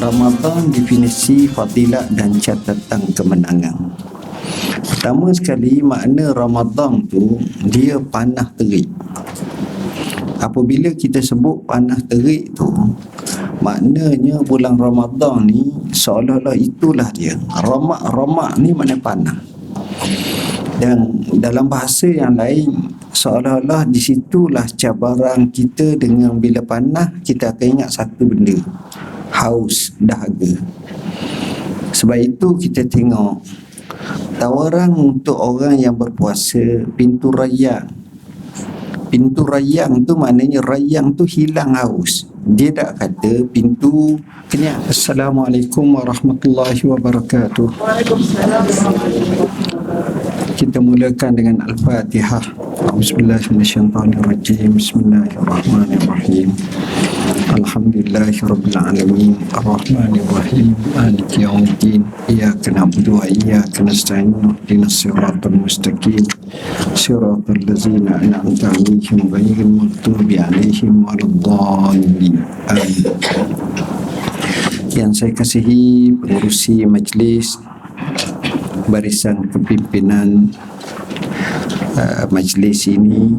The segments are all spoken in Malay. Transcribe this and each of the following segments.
Ramadan definisi fadilat dan catatan kemenangan. Pertama sekali, makna Ramadan tu dia panah terik. Apabila kita sebut panah terik tu, maknanya bulan Ramadan ni seolah-olah itulah dia. Ramak ni makna panah. Dan dalam bahasa yang lain, seolah-olah di situlah cabaran kita dengan bila panah, kita akan ingat satu benda, haus, dahaga. Sebab itu kita tengok tawaran untuk orang yang berpuasa, pintu rayyan. Pintu rayyan tu maknanya rayyan tu hilang haus. Dia tak kata pintu kenyang. Assalamualaikum warahmatullahi wabarakatuh. Waalaikumsalam. Kita mulakan dengan Al-Fatihah. Bismillahirrahmanirrahim. Bismillahirrahmanirrahim. Alhamdulillahirabbil alamin. Arrahmanirrahim. Maliki yaumiddin. Iyyaka na'budu wa iyyaka nasta'in. Ihdinas siratal mustaqim. Siratal ladzina an'amta 'alaihim ghairil maghdubi 'alaihim waladdallin. Amin. Yang saya kasihi pengurusi majlis, barisan kepimpinan majlis ini,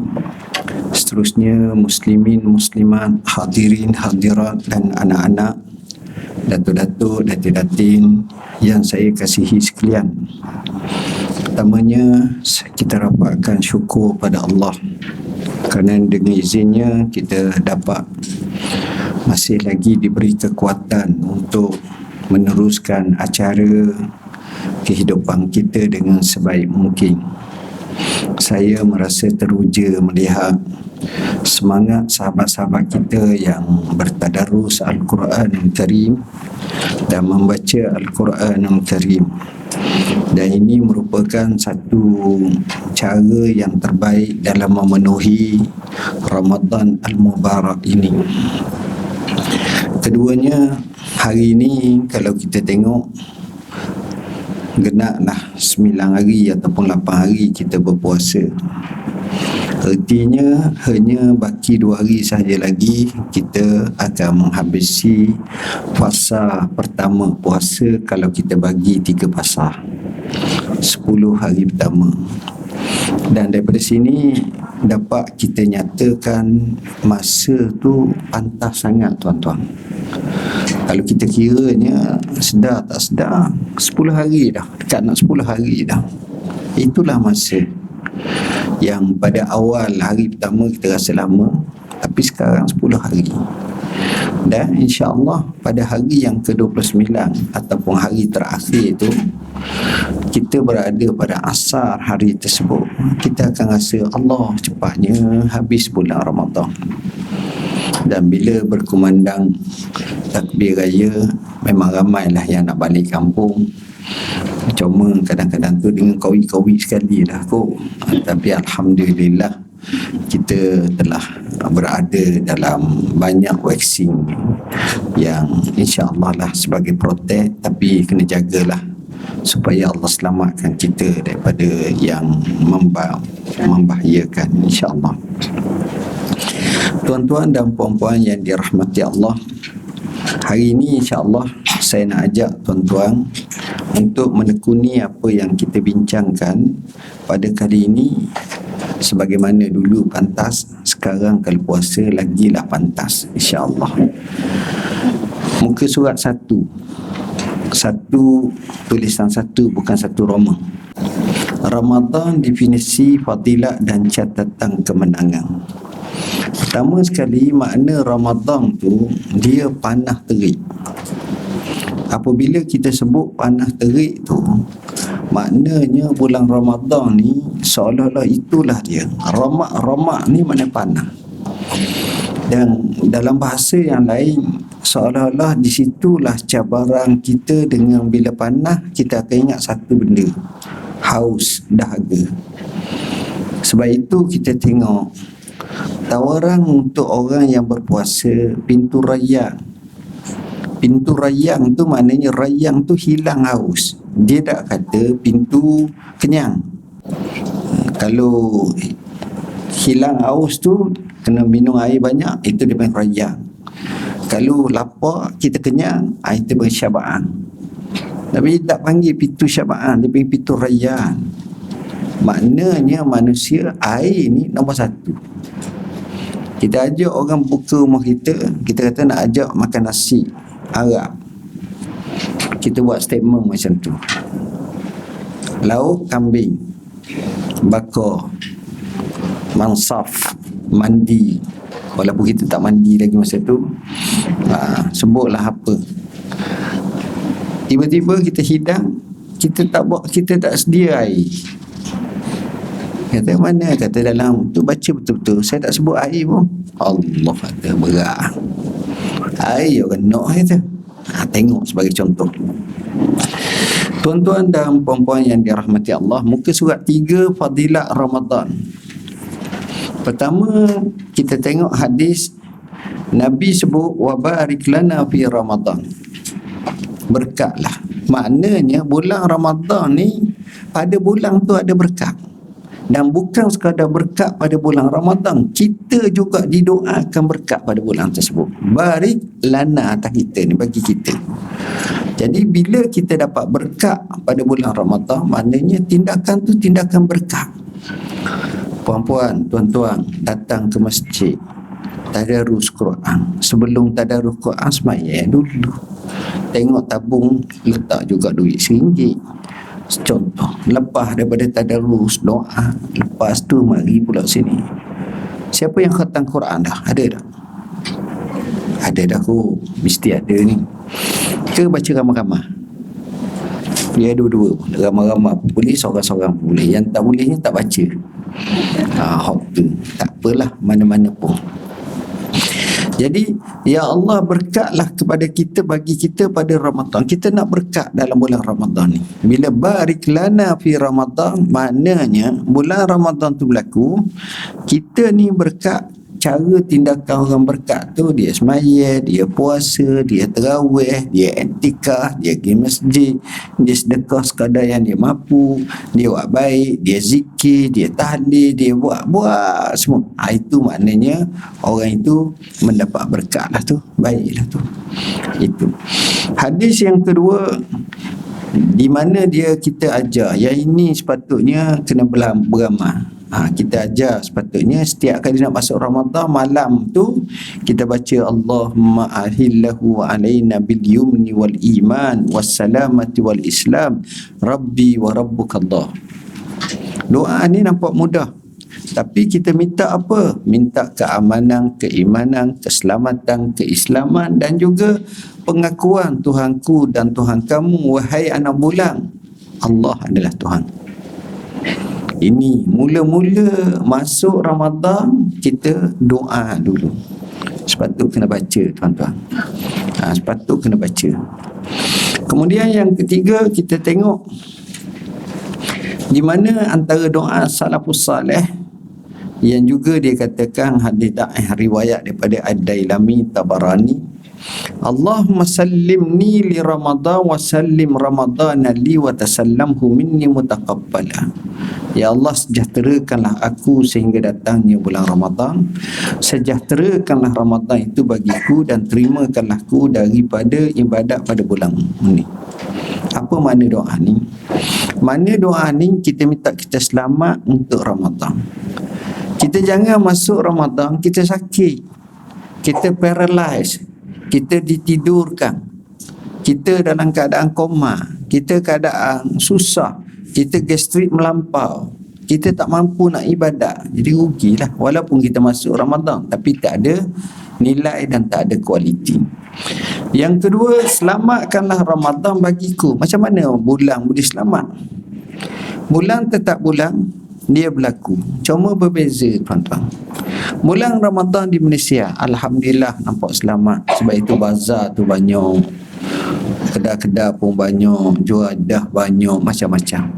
seterusnya muslimin, muslimat, hadirin, hadirat dan anak-anak, datuk-datuk, datin-datin yang saya kasihi sekalian. Pertamanya, kita rapatkan syukur pada Allah kerana dengan izinnya kita dapat masih lagi diberi kekuatan untuk meneruskan acara kehidupan kita dengan sebaik mungkin. Saya merasa teruja melihat semangat sahabat-sahabat kita yang bertadarus Al-Quranul Karim dan membaca Al-Quranul Karim. Dan ini merupakan satu cara yang terbaik dalam memenuhi Ramadan Al-Mubarak ini. Keduanya, hari ini kalau kita tengok, genaplah 9 hari ataupun 8 hari kita berpuasa. Artinya hanya baki 2 hari sahaja lagi kita akan menghabisi fasa pertama puasa kalau kita bagi 3 fasa, 10 hari pertama. Dan daripada sini dapat kita nyatakan masa tu pantas sangat tuan-tuan. Kalau kita kiranya sedar tak sedar, 10 hari dah, dekat nak 10 hari dah. Itulah masa yang pada awal hari pertama kita rasa lama, tapi sekarang 10 hari. Dan insya-Allah pada hari yang ke-29 ataupun hari terakhir itu, kita berada pada asar hari tersebut, kita akan rasa Allah, cepatnya habis bulan Ramadan. Dan bila berkumandang takbir raya, memang ramailah yang nak balik kampung. Cuma kadang-kadang tu dengan kawi-kawi sekali lah kot. Tapi Alhamdulillah kita telah berada dalam banyak vaksin yang insya-Allah lah sebagai protek, tapi kena jagalah supaya Allah selamatkan kita daripada yang membahayakan, insya-Allah. Tuan-tuan dan puan-puan yang dirahmati Allah, hari ini insya-Allah saya nak ajak tuan-tuan untuk menekuni apa yang kita bincangkan pada kali ini. Sebagaimana dulu pantas, sekarang kalau puasa lagilah pantas, insya-Allah. Muka surat 1, tulisan 1, bukan 1 Roma. Ramadan definisi fadilat dan catatan kemenangan. Pertama sekali, makna Ramadan tu dia panah terik. Apabila kita sebut panah terik tu, maknanya bulan Ramadan ni seolah-olah itulah dia. Ramak ni makna panah. Dan dalam bahasa yang lain, seolah-olah di situlah cabaran kita dengan bila panah, kita akan ingat satu benda, haus, dahaga. Sebab itu kita tengok tawaran untuk orang yang berpuasa, pintu rayyan. Pintu rayyan tu maknanya rayyan tu hilang haus. Dia tak kata pintu kenyang. Kalau hilang haus tu kena minum air banyak, itu dia panggil rayyan. Kalau lapar, kita kenyang, kita bersyaba'an. Tapi tak panggil pintu syaba'an, dia panggil pintu rayyan. Maknanya manusia, air ni nombor satu. Kita ajak orang buka rumah kita, kita kata nak ajak makan nasi Arab, kita buat statement macam tu. Lauk kambing bakar, mansaf, mandi, walaupun kita tak mandi lagi masa tu, sebutlah apa. Tiba-tiba kita hidang, kita tak sedia air. Kata mana? Kata dalam tu baca betul-betul, saya tak sebut air pun. Allah kata berat. Air orang nak kata. Tengok sebagai contoh. Tuan-tuan dan puan-puan yang dirahmati Allah, muka surat 3 Fadilat Ramadan. Pertama, kita tengok hadis Nabi sebut wa barik lana fi Ramadan. Berkatlah. Maknanya bulan Ramadan ni, pada bulan tu ada berkat. Dan bukan sekadar berkat pada bulan Ramadan, kita juga didoakan berkat pada bulan tersebut. Barik lana atas kita ni, bagi kita. Jadi bila kita dapat berkat pada bulan Ramadan, maknanya tindakan tu tindakan berkat. Puan-puan, tuan-tuan, datang ke masjid, tadarus Quran. Sebelum tadarus Quran, sembahyang dulu. Tengok tabung, letak juga duit RM1. Contoh, lepas daripada tadarus, doa, lepas tu mari pula sini. Siapa yang khatam Quran dah? Ada tak? Ada dah kot, mesti ada ni. Ke baca ramai-ramai? Dia dua-dua, ramai-ramai boleh, seorang-seorang boleh. Yang tak bolehnya tak baca. Hak tu, tak apalah, mana-mana pun. Jadi, ya Allah berkatlah kepada kita, bagi kita pada Ramadan. Kita nak berkat dalam bulan Ramadan ni. Bila barik lana fi Ramadan, maknanya bulan Ramadan tu berlaku, kita ni berkat. Cara tindakan orang berkat tu, dia sembahyang, dia puasa, dia tarawih, dia i'tikaf, dia pergi masjid, dia sedekah sekadar yang dia mampu, dia buat baik, dia zikir, dia tahlil, dia buat semua. Itu maknanya orang itu mendapat berkat lah tu, baiklah tu. Itu hadis yang kedua, di mana dia kita ajar yang ini sepatutnya kena beramal. Kita ajar sepatutnya setiap kali nak masuk Ramadan, malam tu kita baca Allahumma ahillahu alaina bil yumni wal iman was salamati wal islam rabbi wa rabbukallah. Doa ni nampak mudah, tapi kita minta apa? Minta keamanan, keimanan, keselamatan, keislaman, dan juga pengakuan Tuhanku dan Tuhan kamu, wahai anak bulan, Allah adalah Tuhan. Ini mula-mula masuk Ramadan, kita doa dulu. Sepatut kena baca, tuan-tuan. Sepatut kena baca. Kemudian yang ketiga, kita tengok di mana antara doa salafus salih yang juga dia katakan hadis riwayat daripada Ad-Dailami Tabarani, Allahumma sallimni li Ramadan wa sallim Ramadana li wa tasallamhu minni mutaqabbala. Ya Allah, sejahterakanlah aku sehingga datangnya bulan Ramadan. Sejahterakanlah Ramadan itu bagiku dan terimakanlah aku daripada ibadat pada bulan ini. Apa makna doa ni? Makna doa ni kita minta kita selamat untuk Ramadan. Kita jangan masuk Ramadan kita sakit, kita paralyzed, kita ditidurkan, kita dalam keadaan koma, kita keadaan susah, kita gastrik melampau, kita tak mampu nak ibadat. Jadi rugilah walaupun kita masuk Ramadan, tapi tak ada nilai dan tak ada kualiti. Yang kedua, selamatkanlah Ramadan bagiku. Macam mana bulan boleh selamat? Bulan tetap bulan, dia berlaku, cuma berbeza, tuan-tuan. Bulan Ramadan di Malaysia, alhamdulillah nampak selamat. Sebab itu bazar tu banyak, kedai-kedai pun banyak, juadah banyak, macam-macam.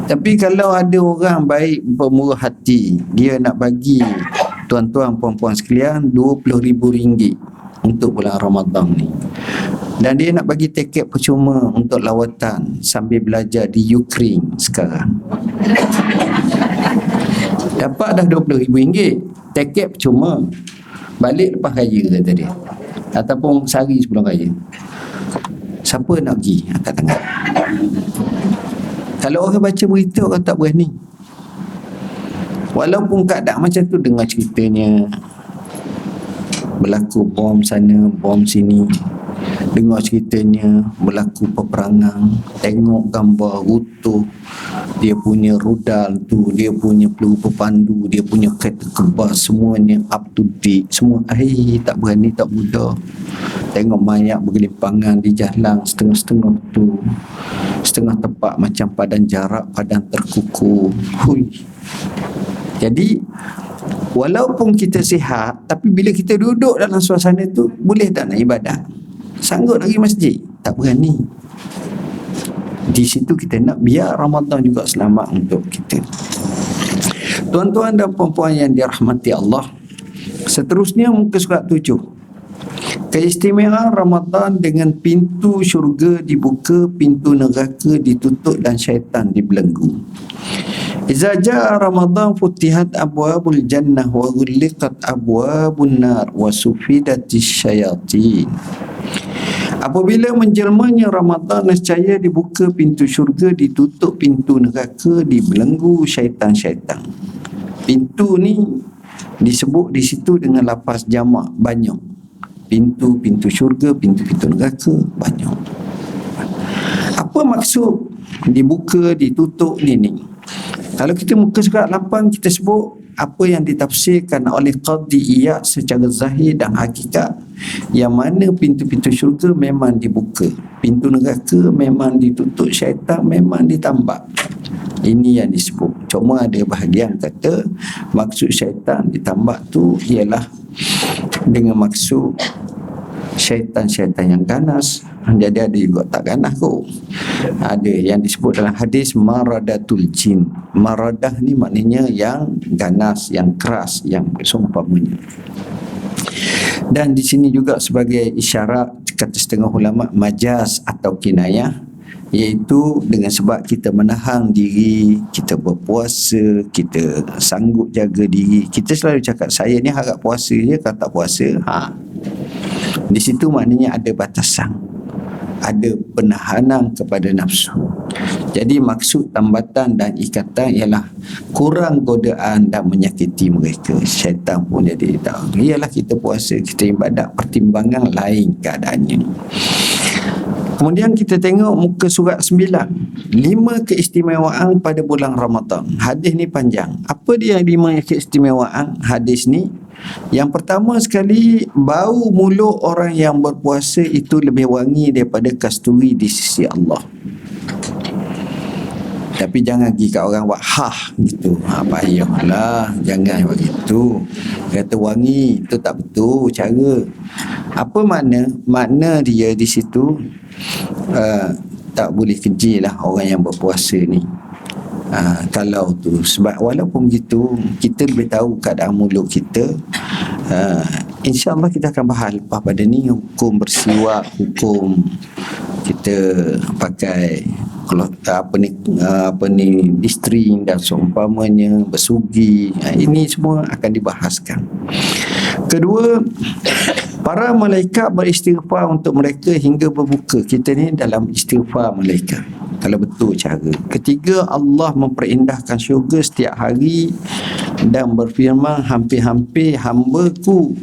Tapi kalau ada orang baik, pemurah hati, dia nak bagi tuan-tuan puan-puan sekalian RM20,000 untuk bulan Ramadan ni, dan dia nak bagi tiket percuma untuk lawatan sambil belajar di Ukraine sekarang, dapat dah RM20,000, tiket percuma, balik lepas raya kata dia. ataupun sehari sebelum raya. Siapa nak pergi? Angkat tangan. Kalau orang baca berita, orang tak berani. Walaupun keadaan macam tu, dengar ceritanya berlaku bom sana, bom sini, dengar ceritanya berlaku peperangan, tengok gambar utuh, dia punya rudal tu, dia punya peluru pepandu, dia punya kereta kebas, semuanya up to date, semua tak berani, tak mudah. Tengok mayat bergelimpangan di jalan, setengah-setengah tu, setengah tempat macam padan jarak, padan terkukur. Hui. Jadi walaupun kita sihat, tapi bila kita duduk dalam suasana tu, boleh tak nak ibadat? Sanggup nak pergi masjid? Tak berani. Di situ kita nak biar Ramadan juga selamat untuk kita. Tuan-tuan dan puan-puan yang dirahmati Allah, seterusnya muka surat 7. Keistimewaan Ramadan dengan pintu syurga dibuka, pintu neraka ditutup dan syaitan dibelenggu. Iza jaa Ramadan futihat abwabul jannah wa ghulliqat abwabun nar wa sufidatis syayatin. Apabila menjelmanya Ramadan, nescaya dibuka pintu syurga, ditutup pintu neraka, dibelenggu syaitan-syaitan. Pintu ni disebut di situ dengan lafaz jamak, banyak. Pintu-pintu syurga, pintu-pintu neraka, banyak. Apa maksud dibuka, ditutup ni? Kalau kita muka surat 8, kita sebut apa yang ditafsirkan oleh Qadhi Iyad secara zahir dan hakikat, yang mana pintu-pintu syurga memang dibuka, pintu neraka memang ditutup, syaitan memang ditambak. Ini yang disebut. Cuma ada bahagian kata maksud syaitan ditambak tu ialah dengan maksud syaitan-syaitan yang ganas. Jadi ada juga tak ganas kot. Ada yang disebut dalam hadis maradatul jin. Maradah ni maknanya yang ganas, yang keras, yang seumpamanya. Dan di sini juga sebagai isyarat, kata setengah ulama, majaz atau kinayah, iaitu dengan sebab kita menahan diri, kita berpuasa, kita sanggup jaga diri. Kita selalu cakap, saya ni harap puasa je, kalau tak puasa, di situ maknanya ada batasan, ada penahanan kepada nafsu. Jadi maksud tambatan dan ikatan ialah kurang godaan dan menyakiti mereka. Syaitan pun jadi tak. Ialah kita puasa, kita ibadat, pertimbangan lain keadaannya. Kemudian kita tengok muka surat 9. 5 keistimewaan pada bulan Ramadan. Hadis ni panjang. Apa dia 5 keistimewaan hadis ni? Yang pertama sekali, bau mulut orang yang berpuasa itu lebih wangi daripada kasturi di sisi Allah. Tapi jangan pergi kat orang buat gitu. Payahlah, jangan buat gitu. Kata wangi, itu tak betul cara. Apa makna? Makna dia di situ tak boleh keji lah orang yang berpuasa ni. Kalau tu, sebab walaupun begitu, kita lebih tahu keadaan mulut kita. InsyaAllah kita akan bahas lepas pada ni hukum bersiwak, hukum kita pakai apa ni distring dan seumpamanya, bersugi. Ini semua akan dibahaskan. Kedua, para malaikat beristighfar untuk mereka hingga berbuka. Kita ni dalam istighfar malaikat, kalau betul cara. Ketiga, Allah memperindahkan syurga setiap hari dan berfirman, hampir-hampir hamba-Ku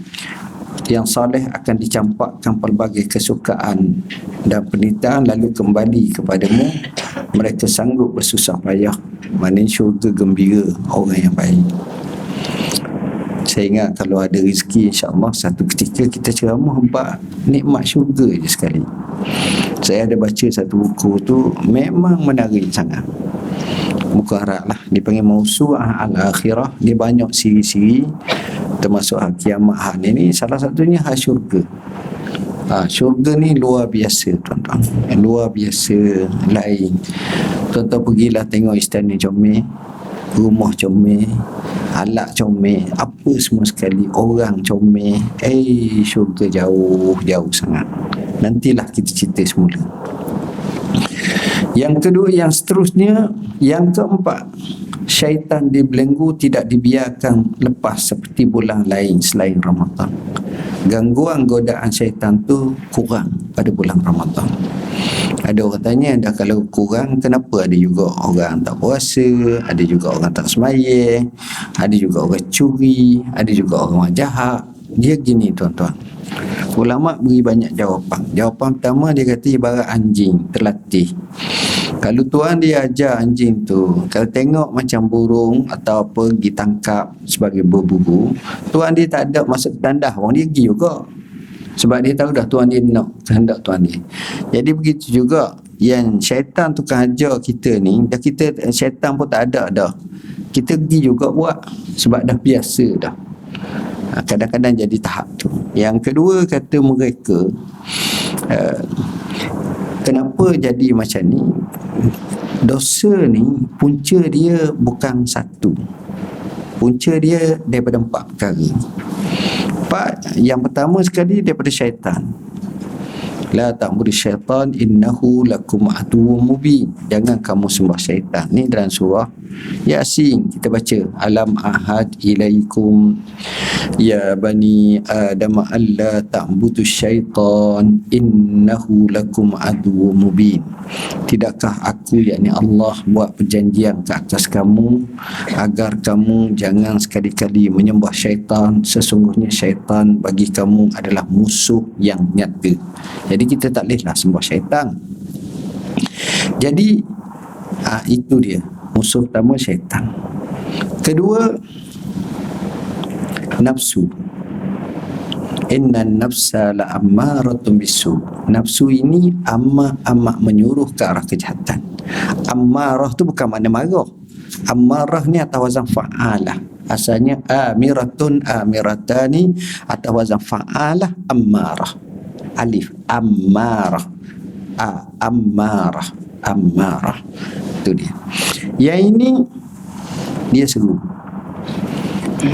yang saleh akan dicampakkan pelbagai kesukaan dan penderitaan lalu kembali kepadamu. Mereka sanggup bersusah payah. Maknanya syurga gembira orang yang baik. Saya ingat kalau ada rezeki, insyaAllah satu ketika kita ceramah bab nikmat syurga je sekali. Saya ada baca satu buku tu, memang menarik sangat. Bukan harap lah, dipanggil Mausu'ah Al-Akhirah. Dia banyak siri-siri, termasuk hak kiamat, hak ni salah satunya hak syurga. Syurga ni luar biasa, tuan-tuan. Luar biasa lain. Tuan-tuan pergilah tengok istana comel, rumah comel, alat comel, apa semua sekali, orang comel. Syurga jauh sangat. Nantilah kita cerita semula. Yang kedua, yang seterusnya, yang keempat, syaitan dibelenggu, tidak dibiarkan lepas seperti bulan lain selain Ramadan. gangguan godaan syaitan tu kurang pada bulan Ramadan. Ada orang tanya, dah kalau kurang, kenapa ada juga orang tak puasa, ada juga orang tak sembahyang, ada juga orang curi, ada juga orang jahat. Dia gini tuan-tuan, ulama beri banyak jawapan. Jawapan pertama, dia kata ibarat anjing terlatih. Kalau tuan dia ajar anjing tu, kalau tengok macam burung atau apa pergi tangkap sebagai berburu, tuan dia tak ada masuk tandas, orang dia pergi juga. Sebab dia tahu dah tuan dia nak kehendak tuan dia. Jadi begitu juga yang syaitan tu kan ajar kita ni, dah kita syaitan pun tak ada dah. Kita pergi juga buat sebab dah biasa dah. Kadang-kadang jadi tahap tu. Yang kedua, kata mereka, kenapa jadi macam ni? Dosa ni punca dia bukan satu. Punca dia daripada 4 perkara. Yang pertama sekali daripada syaitan. La ta'budu syaitan innahu lakum aduwwum mubin. Jangan kamu sembah syaitan. Ni dalam surah Yasin kita baca, alam ahad ilaikum ya bani adam alla ta'budu syaitan innahu lakum aduwwum mubin. Tidakkah aku, yakni Allah, buat perjanjian ke atas kamu agar kamu jangan sekali-kali menyembah syaitan. Sesungguhnya syaitan bagi kamu adalah musuh yang nyata. Jadi kita tak bolehlah sembah syaitan. Jadi itu dia musuh pertama, syaitan. Kedua, nafsu. Innan nafsa la'ammaratun bisu. Nafsu ini amat menyuruh ke arah kejahatan. Ammarah tu bukan makna marah. Ammarah ni atas wazan fa'alah. Asalnya amiratun amiratani atas wazan fa'alah ammarah. Alif ammarah. Ammarah. Itu dia. Yang ini dia seru.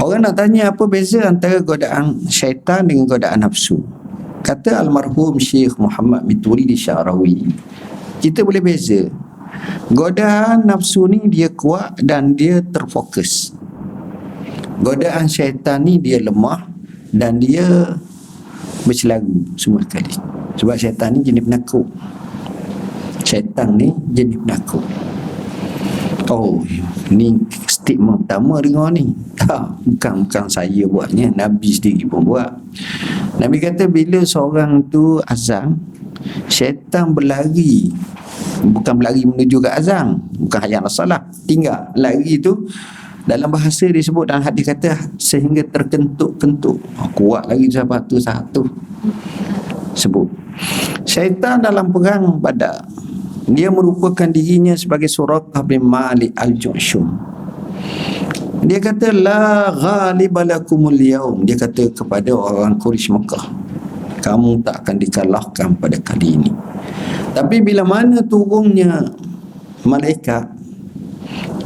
Orang nak tanya apa beza antara godaan syaitan dengan godaan nafsu. Kata almarhum Syekh Muhammad Mitwalli Syarawi, kita boleh beza. Godaan nafsu ni dia kuat dan dia terfokus. Godaan syaitan ni dia lemah dan dia bercelaru semua sekali. Sebab syaitan ni jenis penakut. Syaitan ni jenis penakut. Oh, ni statement pertama dengar ni. Bukan saya buatnya, Nabi sendiri pun buat. Nabi kata bila seorang tu azan, syaitan berlari. Bukan berlari menuju ke azan, bukan hayat salah, tinggal lari tu. Dalam bahasa disebut, dalam hadis kata sehingga terkentuk-kentuk. Kuat lagi satu sebut. Syaitan dalam perang Badar, dia merupakan dirinya sebagai Suraqah bin Malik al-Ju'shum. Dia kata la ghaliba lakumul yaum. Dia kata kepada orang Quraisy Mekah, kamu tak akan dikalahkan pada kali ini. Tapi bila mana turunnya malaikat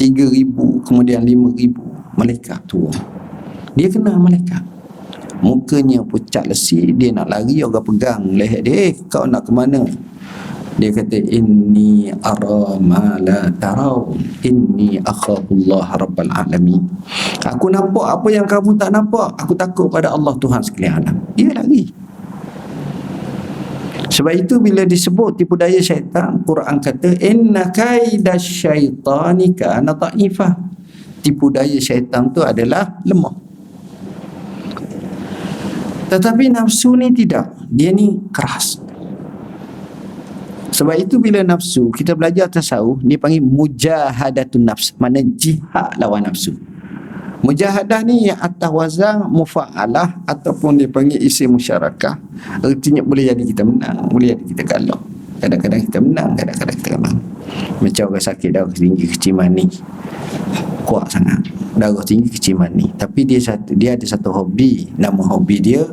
3,000 kemudian 5,000 malaikat turun, dia kena malaikat, mukanya pucat lesi, dia nak lari, orang pegang leher dia, kau nak ke mana? Dia kata inni ara ma la tarau inni akhafullah rabbal alamin. Aku nampak apa yang kamu tak nampak. Aku takut pada Allah Tuhan sekalian alam. Dia lari. Sebab itu bila disebut tipu daya syaitan, Quran kata inna kaidasyaitani kana dha'ifah. Tipu daya syaitan tu adalah lemah. Tetapi nafsu ni tidak. Dia ni keras. Sebab itu bila nafsu, kita belajar tasawuf, dia panggil mujahadatun nafs, mana jihad lawan nafsu. Mujahadah ni yang atas wazan mufa'alah ataupun dia panggil isi musyarakah. Artinya boleh jadi kita menang, boleh jadi kita kalah. Kadang-kadang kita menang, kadang-kadang kita kalah. Macam orang sakit darah tinggi keciman ni, kuat sangat darah tinggi keciman ni, tapi dia ada satu hobi. Nama hobi dia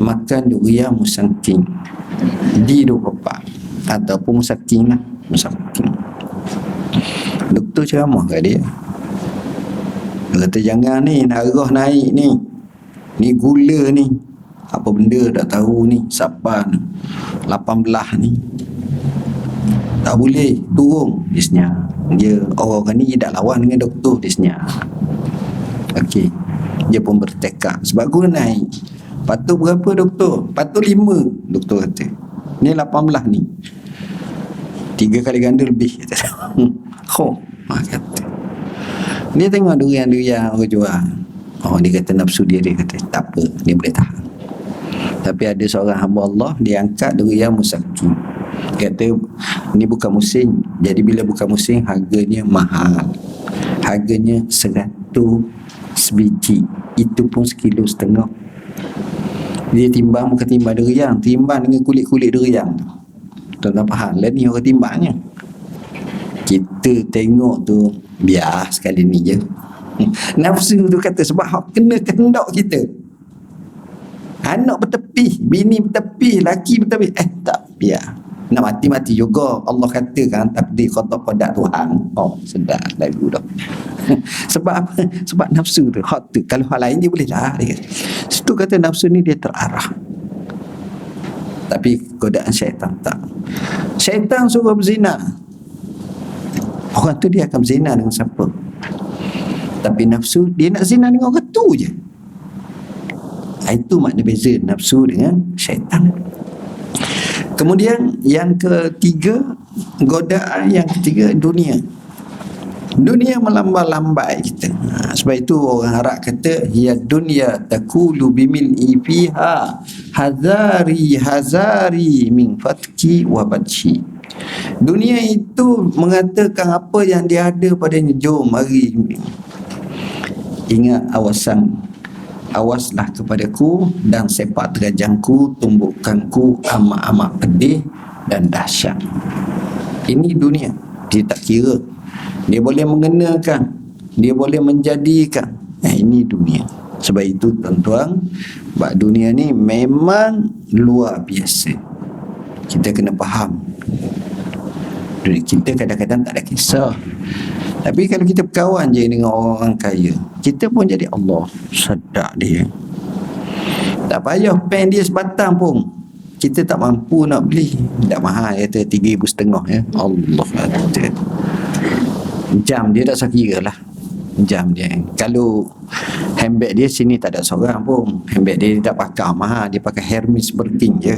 makan durian musangking di 24 ataupun musangking lah, musangking. Doktor ceramah kat dia, kata jangan ni, darah naik ni gula ni, apa benda tak tahu ni, sapan 18 ni, tak boleh turun. Dia senyap. Dia orang ni tak lawan dengan doktor, dia senyap. Okey, dia pun bertekad sebab gula naik. Patut berapa doktor? Patut 5, doktor kata. Ni 18 ni. 3 kali ganda lebih kata. Kata. Dia tengok durian-durian orang jual. Dia kata nafsu dia kata tak apa, dia boleh tahan. Tapi ada seorang hamba Allah, dia angkat durian musaki. Kata ni bukan musim, jadi bila bukan musim harganya mahal. Harganya 100 sebiji, itu pun 1,5 kilo. Dia timbang bukan timbang durian, timbang dengan kulit-kulit durian tu. Tuan-tuan faham lah ni orang timbangnya. Kita tengok tu biar sekali ni je. Nafsu tu kata sebab hak kena kehendak kita. Anak bertepi, bini bertepi, laki bertepi, tak biar. Nak mati-mati juga. Allah katakan takdir qada qada Tuhan. Sedap lagu dah. Sebab apa? Sebab nafsu tu, hak tu. Kalau hal lain dia boleh lah. Situ kata nafsu ni dia terarah. Tapi godaan syaitan tak. Syaitan suruh berzina. Orang tu dia akan berzina dengan siapa? Tapi nafsu dia nak zina dengan orang tu je. Itu makna beza nafsu dengan syaitan. Kemudian yang ketiga, godaan yang ketiga, dunia. Dunia melambai-lambai kita. Sebab itu orang Arab kata ya dunya takulu bimil'i fiha hazari min fatki wa batshi. Dunia itu mengatakan apa yang dia ada padanya, jom mari ingat awaslah kepadaku dan sepak terajangku, tumbukanku amat-amat pedih dan dahsyat. Ini dunia. Dia tak kira. Dia boleh mengenakan, dia boleh menjadikan. Ini dunia. Sebab itu tuan-tuan, bab dunia ni memang luar biasa. Kita kena faham. Dunia kita kadang-kadang tak ada kisah. Tapi kalau kita berkawan je dengan orang kaya, kita pun jadi Allah. Sedap dia. Tak payah pen dia sebatang pun, kita tak mampu nak beli. Tak mahal, kata 3,500 ya. Allah kata. Jam dia tak sekira lah. Jam dia. Kalau handbag dia sini tak ada seorang pun. Handbag dia tak pakai mahal. Dia pakai Hermes Birkin je.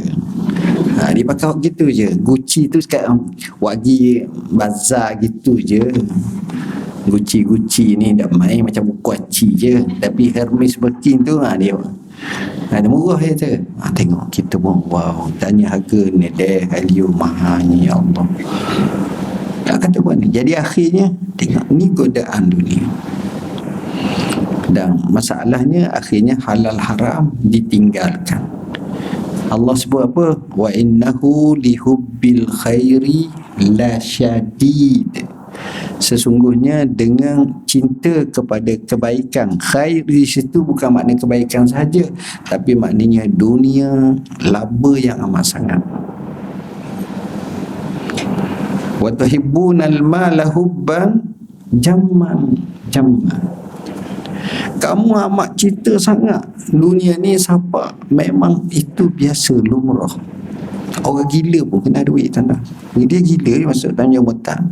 Dia pakai gitu je. Gucci tu sekarang wagi bazar gitu je. Gucci ni dah main macam buku aci je. Tapi Hermes Birkin tu dia murah je tu. Tengok kita pun wow, tanya harga ni deh Helio mahal ni, ya Allah. Tak kata buat ni. Jadi akhirnya tengok ni godaan dunia. Dan masalahnya akhirnya halal haram ditinggalkan. Allah sebut apa? Wa innahu lihubbil khairi la syadid. Sesungguhnya dengan cinta kepada kebaikan, khair di situ bukan makna kebaikan sahaja, tapi maknanya dunia, laba yang amat sangat. Wa tuhibbunal mala hubban jamman. Kamu amat cinta sangat dunia ni, siapa memang itu biasa lumrah. Orang gila pun kena duit tanda. Dia gila, dia masuk tanya mutan.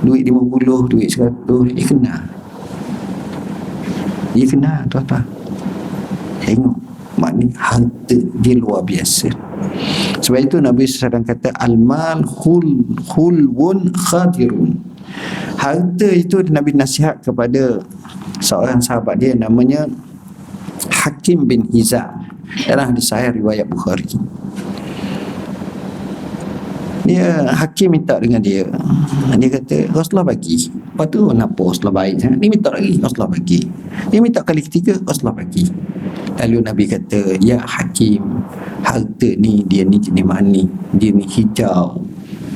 Duit 50, duit 100, dia kena. Dia kena tuan-tuan. Tengok, maknanya harta dia luar biasa. Sebab itu Nabi SAW kata al-mal khulwun khadirun. Harta itu Nabi nasihat kepada seorang sahabat dia namanya Hakim bin Hizam. Dalam hadis sahih riwayat Bukhari. Dia Hakim minta dengan dia. Dia kata Rasulullah bagi. Lepas tu kenapa Rasulullah baik sangat? Dia minta lagi, Rasulullah bagi. Dia minta kali ketiga, Rasulullah bagi. Lalu Nabi kata, ya Hakim, harta ni dia ni jenis mani, dia ni hijau,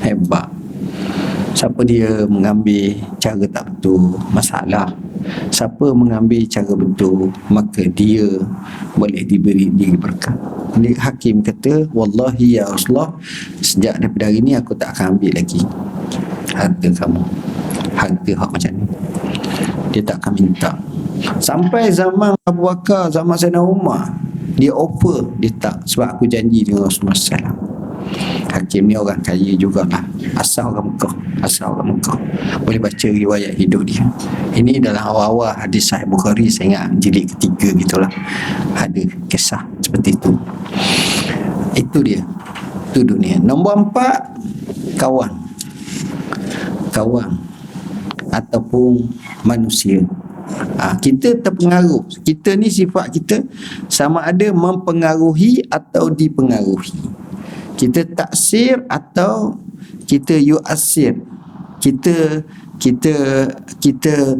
hebat. Siapa dia mengambil cara tak betul, masalah. Siapa mengambil cara betul, maka dia boleh diberi berkat. Jadi Hakim kata, wallahi ya Rasulullah, sejak daripada hari ni aku tak akan ambil lagi harta kamu, harta hak macam ni. Dia tak akan minta. Sampai zaman Abu Bakar, zaman Sayyidina Umar, dia offer, dia tak, sebab aku janji dengan Rasulullah SAW. Hakim ni orang kaya jugalah, asal orang Mekah. Boleh baca riwayat hidup dia. Ini dalam awal-awal hadis Sahih Bukhari, saya ingat jilid ketiga gitulah, ada kisah seperti itu. Itu dia. Itu dunia. Nombor 4, kawan ataupun manusia. Kita terpengaruh. Kita ni sifat kita sama ada mempengaruhi atau dipengaruhi. Kita taksir atau kita yu'asir. Kita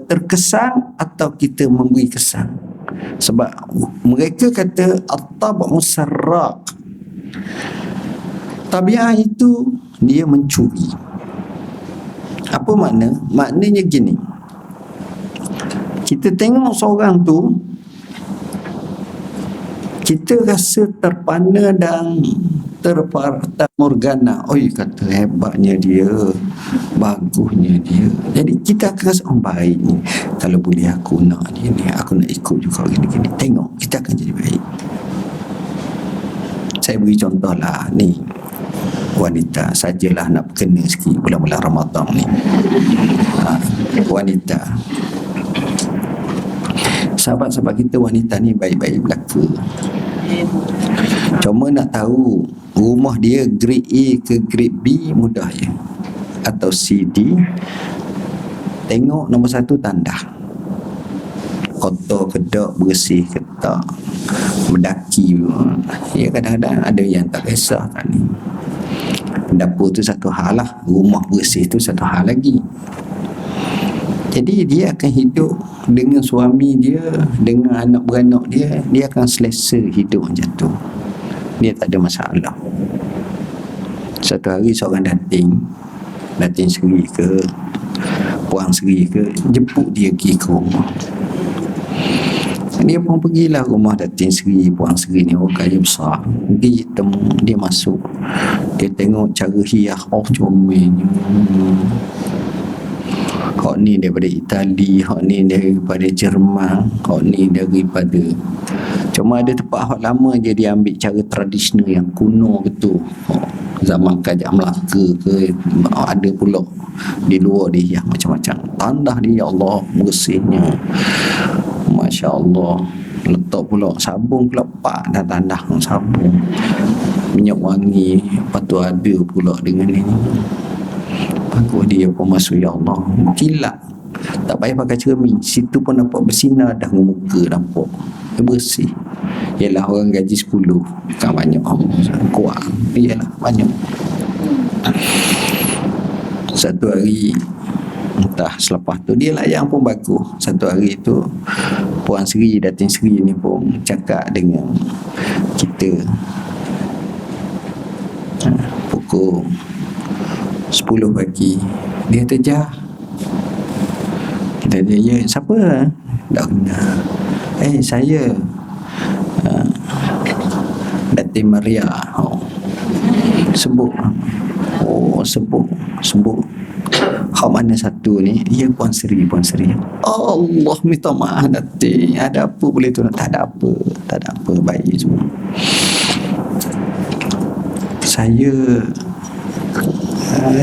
terkesan atau kita memberi kesan. Sebab mereka kata at-tab'u sarraq. Tabiat itu dia mencuri. Apa makna? Maknanya gini. Kita tengok seorang tu, kita rasa terpana dan terfata morgana. Oi, kata hebatnya dia, bagusnya dia. Jadi kita akan rasa baik ni. Kalau boleh aku nak dia ni, aku nak ikut juga gini-gini. Tengok, kita akan jadi baik. Saya beri contoh lah ni. Wanita sajalah nak kena sikit bulan-bulan Ramadan ni. Wanita, sahabat-sahabat kita wanita ni baik-baik belaka. Cuma nak tahu rumah dia grade A ke grade B mudah je, atau C, D. Tengok nombor 1 tandah, kotor ke tak, bersih ke tak, mendaki. Ya, kadang-kadang ada yang tak kisah tak ni. Dapur tu satu hal lah, rumah bersih tu satu hal lagi. Jadi dia akan hidup dengan suami dia, dengan anak beranak dia, dia akan selesa hidup macam tu. Dia tak ada masalah. Satu hari seorang dating Seri ke Puang Seri ke, jemput dia pergi ke rumah. Dia pun pergilah rumah dating Seri, Puang Seri ni orang kaya besar. Pergi temu, dia masuk, dia tengok cara hias, comelnya. Hak ni daripada Itali, hak ni daripada Jerman, hak ni daripada, cuma ada tempat hak lama je dia ambil cara tradisional yang kuno betul. Zaman Kajak Melaka ke, ada pula di luar dia yang macam-macam. Tandah dia, ya Allah, bersihnya, Masya Allah. Letak pula sabun pula, pak dah tandah sabun, minyak wangi, lepas tu ada pula dengan ini. Bagus dia pun masuk, ya Allah, kilat. Tak payah pakai cermin, situ pun nampak bersinar dah, muka nampak bersih. Yalah, orang gaji 10 bukan banyak, kurang. Yalah, banyak. Satu hari, entah selepas tu dia layan pun bagus. Satu hari tu Puan Seri, dating Seri ni pun cakap dengan kita. Pukul 10 pagi dia terjah. Kita tanya, ya, siapa? Tak kenal. Saya dating Maria. Sebut. Sebut. Hak mana satu ni? Ya, Puan Seri. Allah, minta maaf dating. Ada apa boleh tu? Tak ada apa. Baik semua. Saya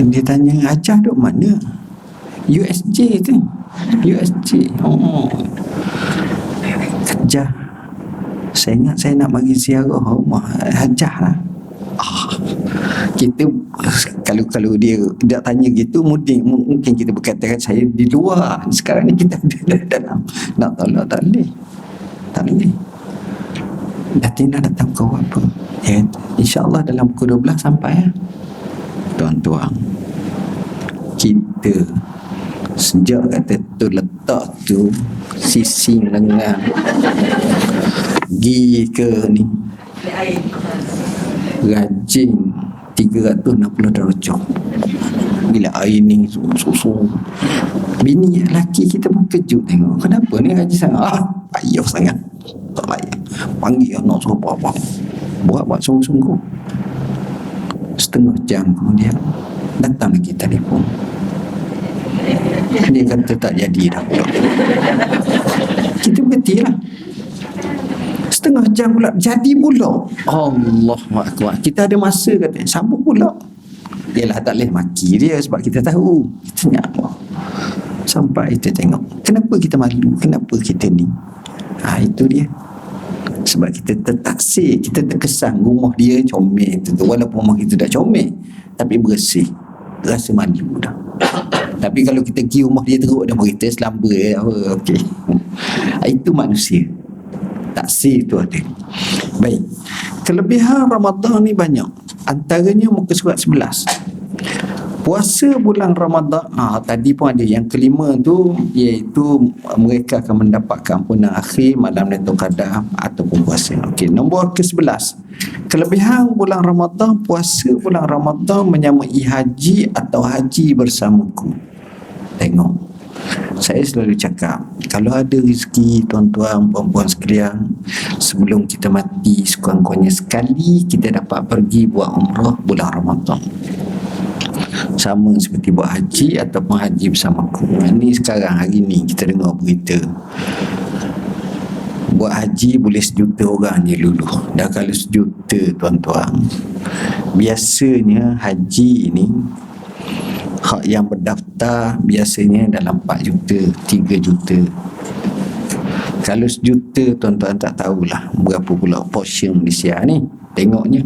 dia tanya, Acah duk mana? USJ tu. USJ. Kerja. Saya ingat saya nak bagi ziarah rumah Hajah lah. Kita kalau dia tanya gitu, mungkin kita berkata saya di luar. Sekarang ni kita ada dalam. Nak tolak tak boleh. Datin nak datang kau apa? Ya, InsyaAllah dalam pukul 12 sampai ya. Tuan-tuan, kita sejak kata tu letak tu sising lengan pergi ke ni rajin 360 darjah. Bila air ni susu, bini lelaki kita pun kejut tengok, kenapa ni rajin sangat, payah sangat, tak layak. Panggil anak suruh apa-apa, buat sungguh-sungguh. Setengah jam kemudian datang lagi telefon. Dia kata tak jadi dah pula. Kita berhenti lah. Setengah jam pula jadi pula. Allahuakbar. Kita ada masa kata, sambung pula. Yalah, tak boleh maki dia sebab kita tahu. Kita nak apa. Sampai kita tengok, kenapa kita malu, kenapa kita ni. Itu dia. Sebab kita tertaksir, kita terkesan rumah dia comel tu. Walaupun rumah kita dah comel, tapi bersih, rasa malu dah. Tapi kalau kita pergi rumah dia teruk, dia berita selamba apa, okey. Itu manusia. Taksir tu ada. Baik. Kelebihan Ramadan ni banyak. Antaranya muka surat 11. Puasa bulan Ramadan, tadi pun ada yang kelima tu, iaitu mereka akan mendapat keampunan akhir malam Lailatul Qadar ataupun puasa. Okey, nombor ke-11. Kelebihan bulan Ramadan, puasa bulan Ramadan menyamai haji atau haji bersamaku. Tengok, saya selalu cakap, kalau ada rezeki tuan-tuan, puan-puan sekalian, sebelum kita mati, sekurang-kurangnya sekali kita dapat pergi buat umrah bulan Ramadan. Sama seperti buat haji ataupun haji bersamaku. Ini sekarang, hari ni kita dengar berita, buat haji boleh 1 juta orang je luluh. Dah kalau 1 juta tuan-tuan, biasanya haji ni hak yang berdaftar biasanya dalam 4 juta, 3 juta. Kalau 1 juta tuan-tuan tak tahulah berapa pula portion Malaysia ni. Tengoknya,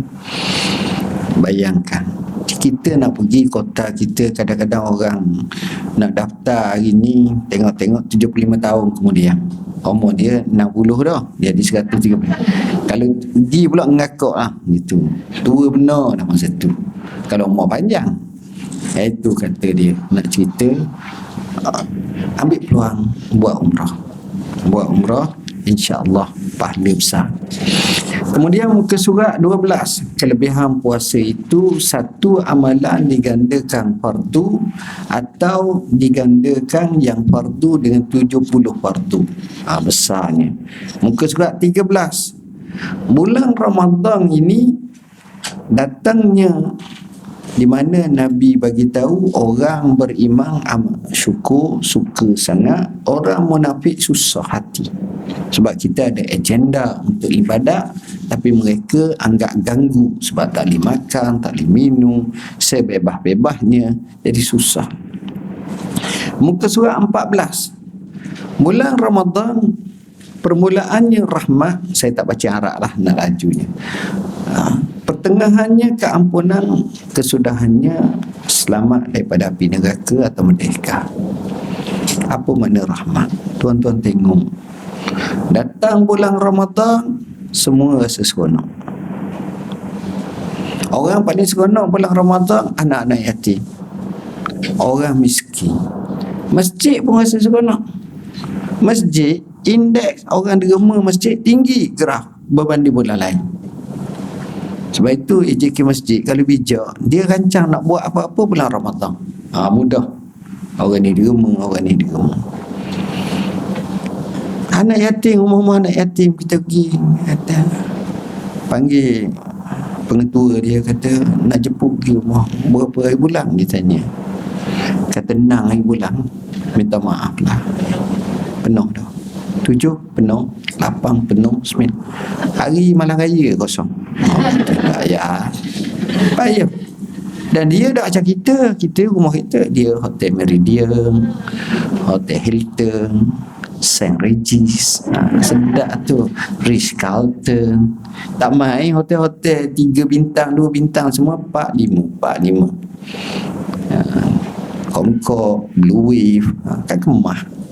bayangkan kita nak pergi kota kita, kadang-kadang orang nak daftar hari ni, tengok-tengok 75 tahun kemudian, umur dia 60 dah, jadi 130. Kalau pergi pula ngakak lah gitu, tua benar dah masa tu kalau umur panjang. Itu kata dia nak cerita, ambil peluang buat umrah, insya-Allah pahala besar. Kemudian muka surat 12, kelebihan puasa itu, satu, amalan digandakan fardu atau digandakan yang fardu dengan 70 fardu. Besarnya. Muka surat 13, bulan Ramadan ini datangnya di mana Nabi bagi tahu orang beriman syukur, suka sangat, orang munafik susah hati. Sebab kita ada agenda untuk ibadat, tapi mereka anggap ganggu sebab tak boleh makan, tak boleh minum, sebebas-bebasnya, jadi susah. Muka surat 14, bulan Ramadan permulaannya rahmat, saya tak baca Arab lah, nak lajunya. Pertengahannya keampunan, kesudahannya selamat daripada api neraka atau merdeka. Apa makna rahmat? Tuan-tuan tengok, datang bulan Ramadan, semua rasa seronok. Orang paling seronok bulan Ramadan, anak-anak yatim, orang miskin. Masjid pun rasa seronok. Masjid, indeks orang derma masjid tinggi graf berbanding bulan lain. Sebab itu AJK Masjid kalau bijak, dia rancang nak buat apa-apa bulan Ramadan. Mudah. Orang ni derma, orang ni derma. Anak yatim, rumah-rumah anak yatim, kita pergi, kata, panggil pengetua dia, kata nak jemput pergi rumah, berapa hari bulan, dia tanya. Kata 6 hari bulan, minta maaf lah, penuh dah. 7 penuh, 8 penuh, 9 hari malam raya kosong. Payah. Dan dia dah macam kita rumah kita, dia Hotel Meridian, Hotel Hilton, St. Regis, sedap tu, Ritz-Carlton. Tak main hotel-hotel 3 bintang, 2 bintang, semua 4-5. Concord, Blue Wave, kat Kemah.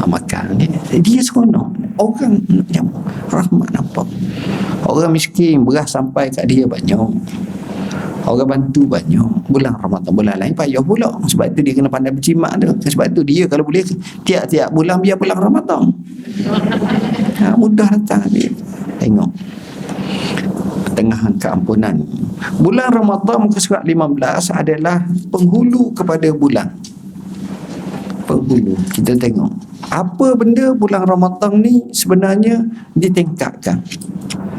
Makan dia seronok. Orang macam rahmat nampak. Orang miskin beras sampai kat dia banyak. Orang bantu banyak. Bulan Ramadan, bulan lain payah pula. Sebab tu dia kena pandai berjimat tu. Sebab tu dia kalau boleh tiap-tiap bulan biar bulan Ramadan. Mudah datang dia. Tengok pertengahan keampunan. Bulan Ramadan muka surat 15 adalah penghulu kepada bulan. Penghulu. Kita tengok apa benda bulan Ramadan ni sebenarnya ditingkatkan.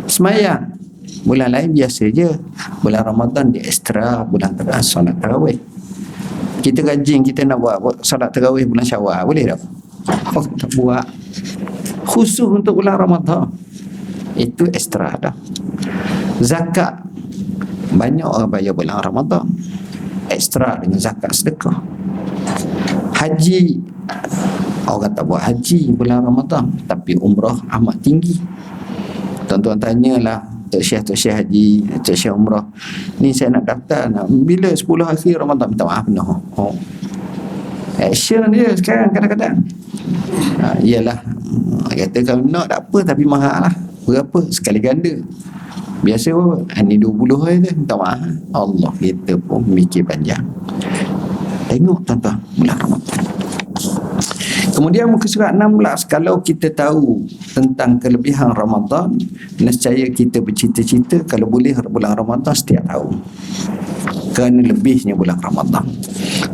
Semayang bulan lain biasa je, bulan Ramadan dia ekstra, bulan solat tarawih. Kita rajin, kita nak buat solat tarawih bulan Syawal, boleh tak? Tak buat. Khusus untuk bulan Ramadan, itu ekstra dah. Zakat, banyak orang bayar bulan Ramadan, ekstra dengan zakat sedekah. Haji, orang tak buat haji bulan Ramadan, tapi umrah amat tinggi. Tuan-tuan tanyalah Tok Syekh Haji, Tok Syekh Umrah, ni saya nak daftar, bila 10 hari Ramadan, minta maaf penuh. Action dia sekarang kadang-kadang. Iyalah, kata kalau nak tak apa, tapi mahal lah. Berapa? Sekali ganda. Biasa ni 20 hari tu, minta maaf. Allah, kita pun mikir panjang. Tengok tuan-tuan, bulan Ramadan. Kemudian muka surat 16, kalau kita tahu tentang kelebihan Ramadan, nescaya kita bercita-cita kalau boleh bulan Ramadan setiap tahun, kerana lebihnya bulan Ramadan.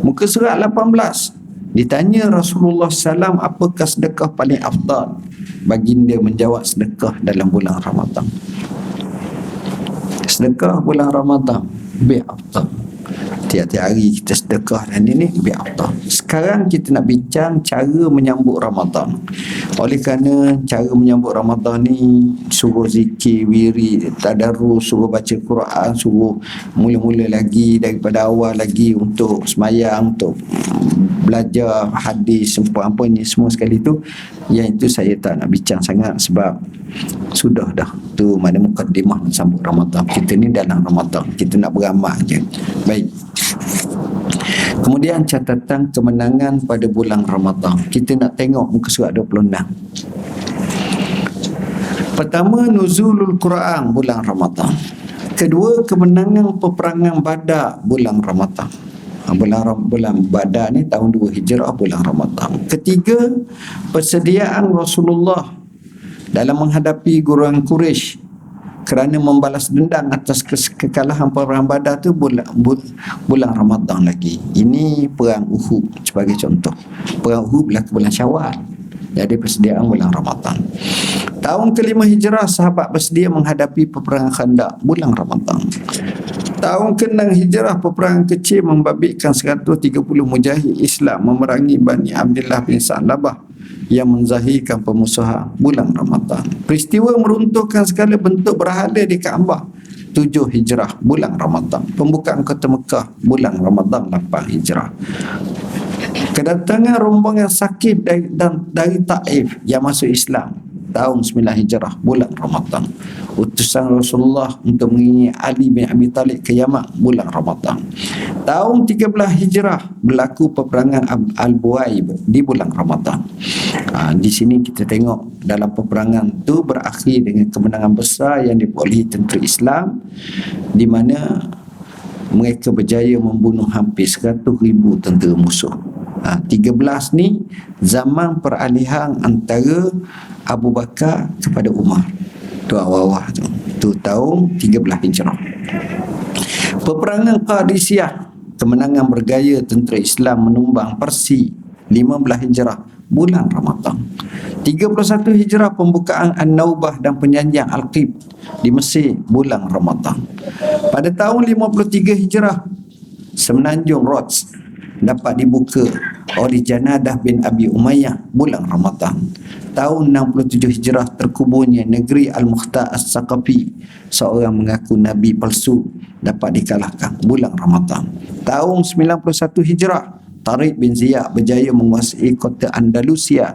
Muka surat 18, ditanya Rasulullah SAW apakah sedekah paling afdal. Baginda menjawab, sedekah dalam bulan Ramadan. Sedekah bulan Ramadan lebih afdal. Tiap-tiap hari kita sedekah dan ini lebih afdal. Sekarang kita nak bincang cara menyambut Ramadan. Oleh kerana cara menyambut Ramadan ni suruh zikir, wirid, tadarus, suruh baca Quran, suruh mula-mula lagi daripada awal lagi untuk semayang, untuk belajar hadis, apa ni semua sekali tu. Yang itu saya tak nak bincang sangat sebab sudah dah tu mana mukadimah sambut Ramadan. Kita ni dalam Ramadan, kita nak beramal je. Baik. Kemudian catatan kemenangan pada bulan Ramadan. Kita nak tengok muka surat 26. Pertama, nuzulul Quran bulan Ramadan. Kedua, kemenangan peperangan Badar bulan Ramadan. Bulan Badar ni tahun 2 Hijrah bulan Ramadan. Ketiga, persediaan Rasulullah dalam menghadapi golongan Quraisy kerana membalas dendam atas kekalahan perang Badar tu bulan Ramadan lagi. Ini perang Uhud sebagai contoh. Perang Uhud berlaku bulan Syawal. Jadi persediaan bulan Ramadan. Tahun ke-5 Hijrah, sahabat bersedia menghadapi peperangan Khandaq bulan Ramadan. Tahun ke-6 Hijrah, peperangan kecil membabitkan 130 mujahid Islam memerangi Bani Abdullah bin Sa'labah yang menzahirkan pemusuhan bulan Ramadan. Peristiwa meruntuhkan segala bentuk berhala di Kaabah 7 Hijrah bulan Ramadan. Pembukaan kota Mekah bulan Ramadan 8 Hijrah. Kedatangan rombongan Sakif dari Taif yang masuk Islam tahun 9 Hijrah bulan Ramadan. Utusan Rasulullah untuk mengiringi Ali bin Abi Talib ke Yaman bulan Ramadan. Tahun 13 Hijrah berlaku peperangan Al-Buaib di bulan Ramadan. Di sini kita tengok dalam peperangan tu berakhir dengan kemenangan besar yang diperolehi tentera Islam, di mana mereka berjaya membunuh hampir 100,000 tentera musuh. 13 ni zaman peralihan antara Abu Bakar kepada Umar. Tu awal-awal tu. Tu tahun 13 Hijrah. Peperangan Qadisiyah, kemenangan bergaya tentera Islam menumbang Parsi 15 Hijrah bulan Ramadan. 31 Hijrah, pembukaan An-Naubah dan penyanjian Al-Qib di Mesir bulan Ramadan. Pada tahun 53 Hijrah, Semenanjung Rhodes dapat dibuka oleh Janadah bin Abi Umayyah bulan Ramadan. Tahun 67 Hijrah, terkuburnya negeri Al-Mukhtar As-Saqafi, seorang mengaku Nabi palsu, dapat dikalahkan bulan Ramadan. Tahun 91 Hijrah, Tariq bin Ziyad berjaya menguasai kota Andalusia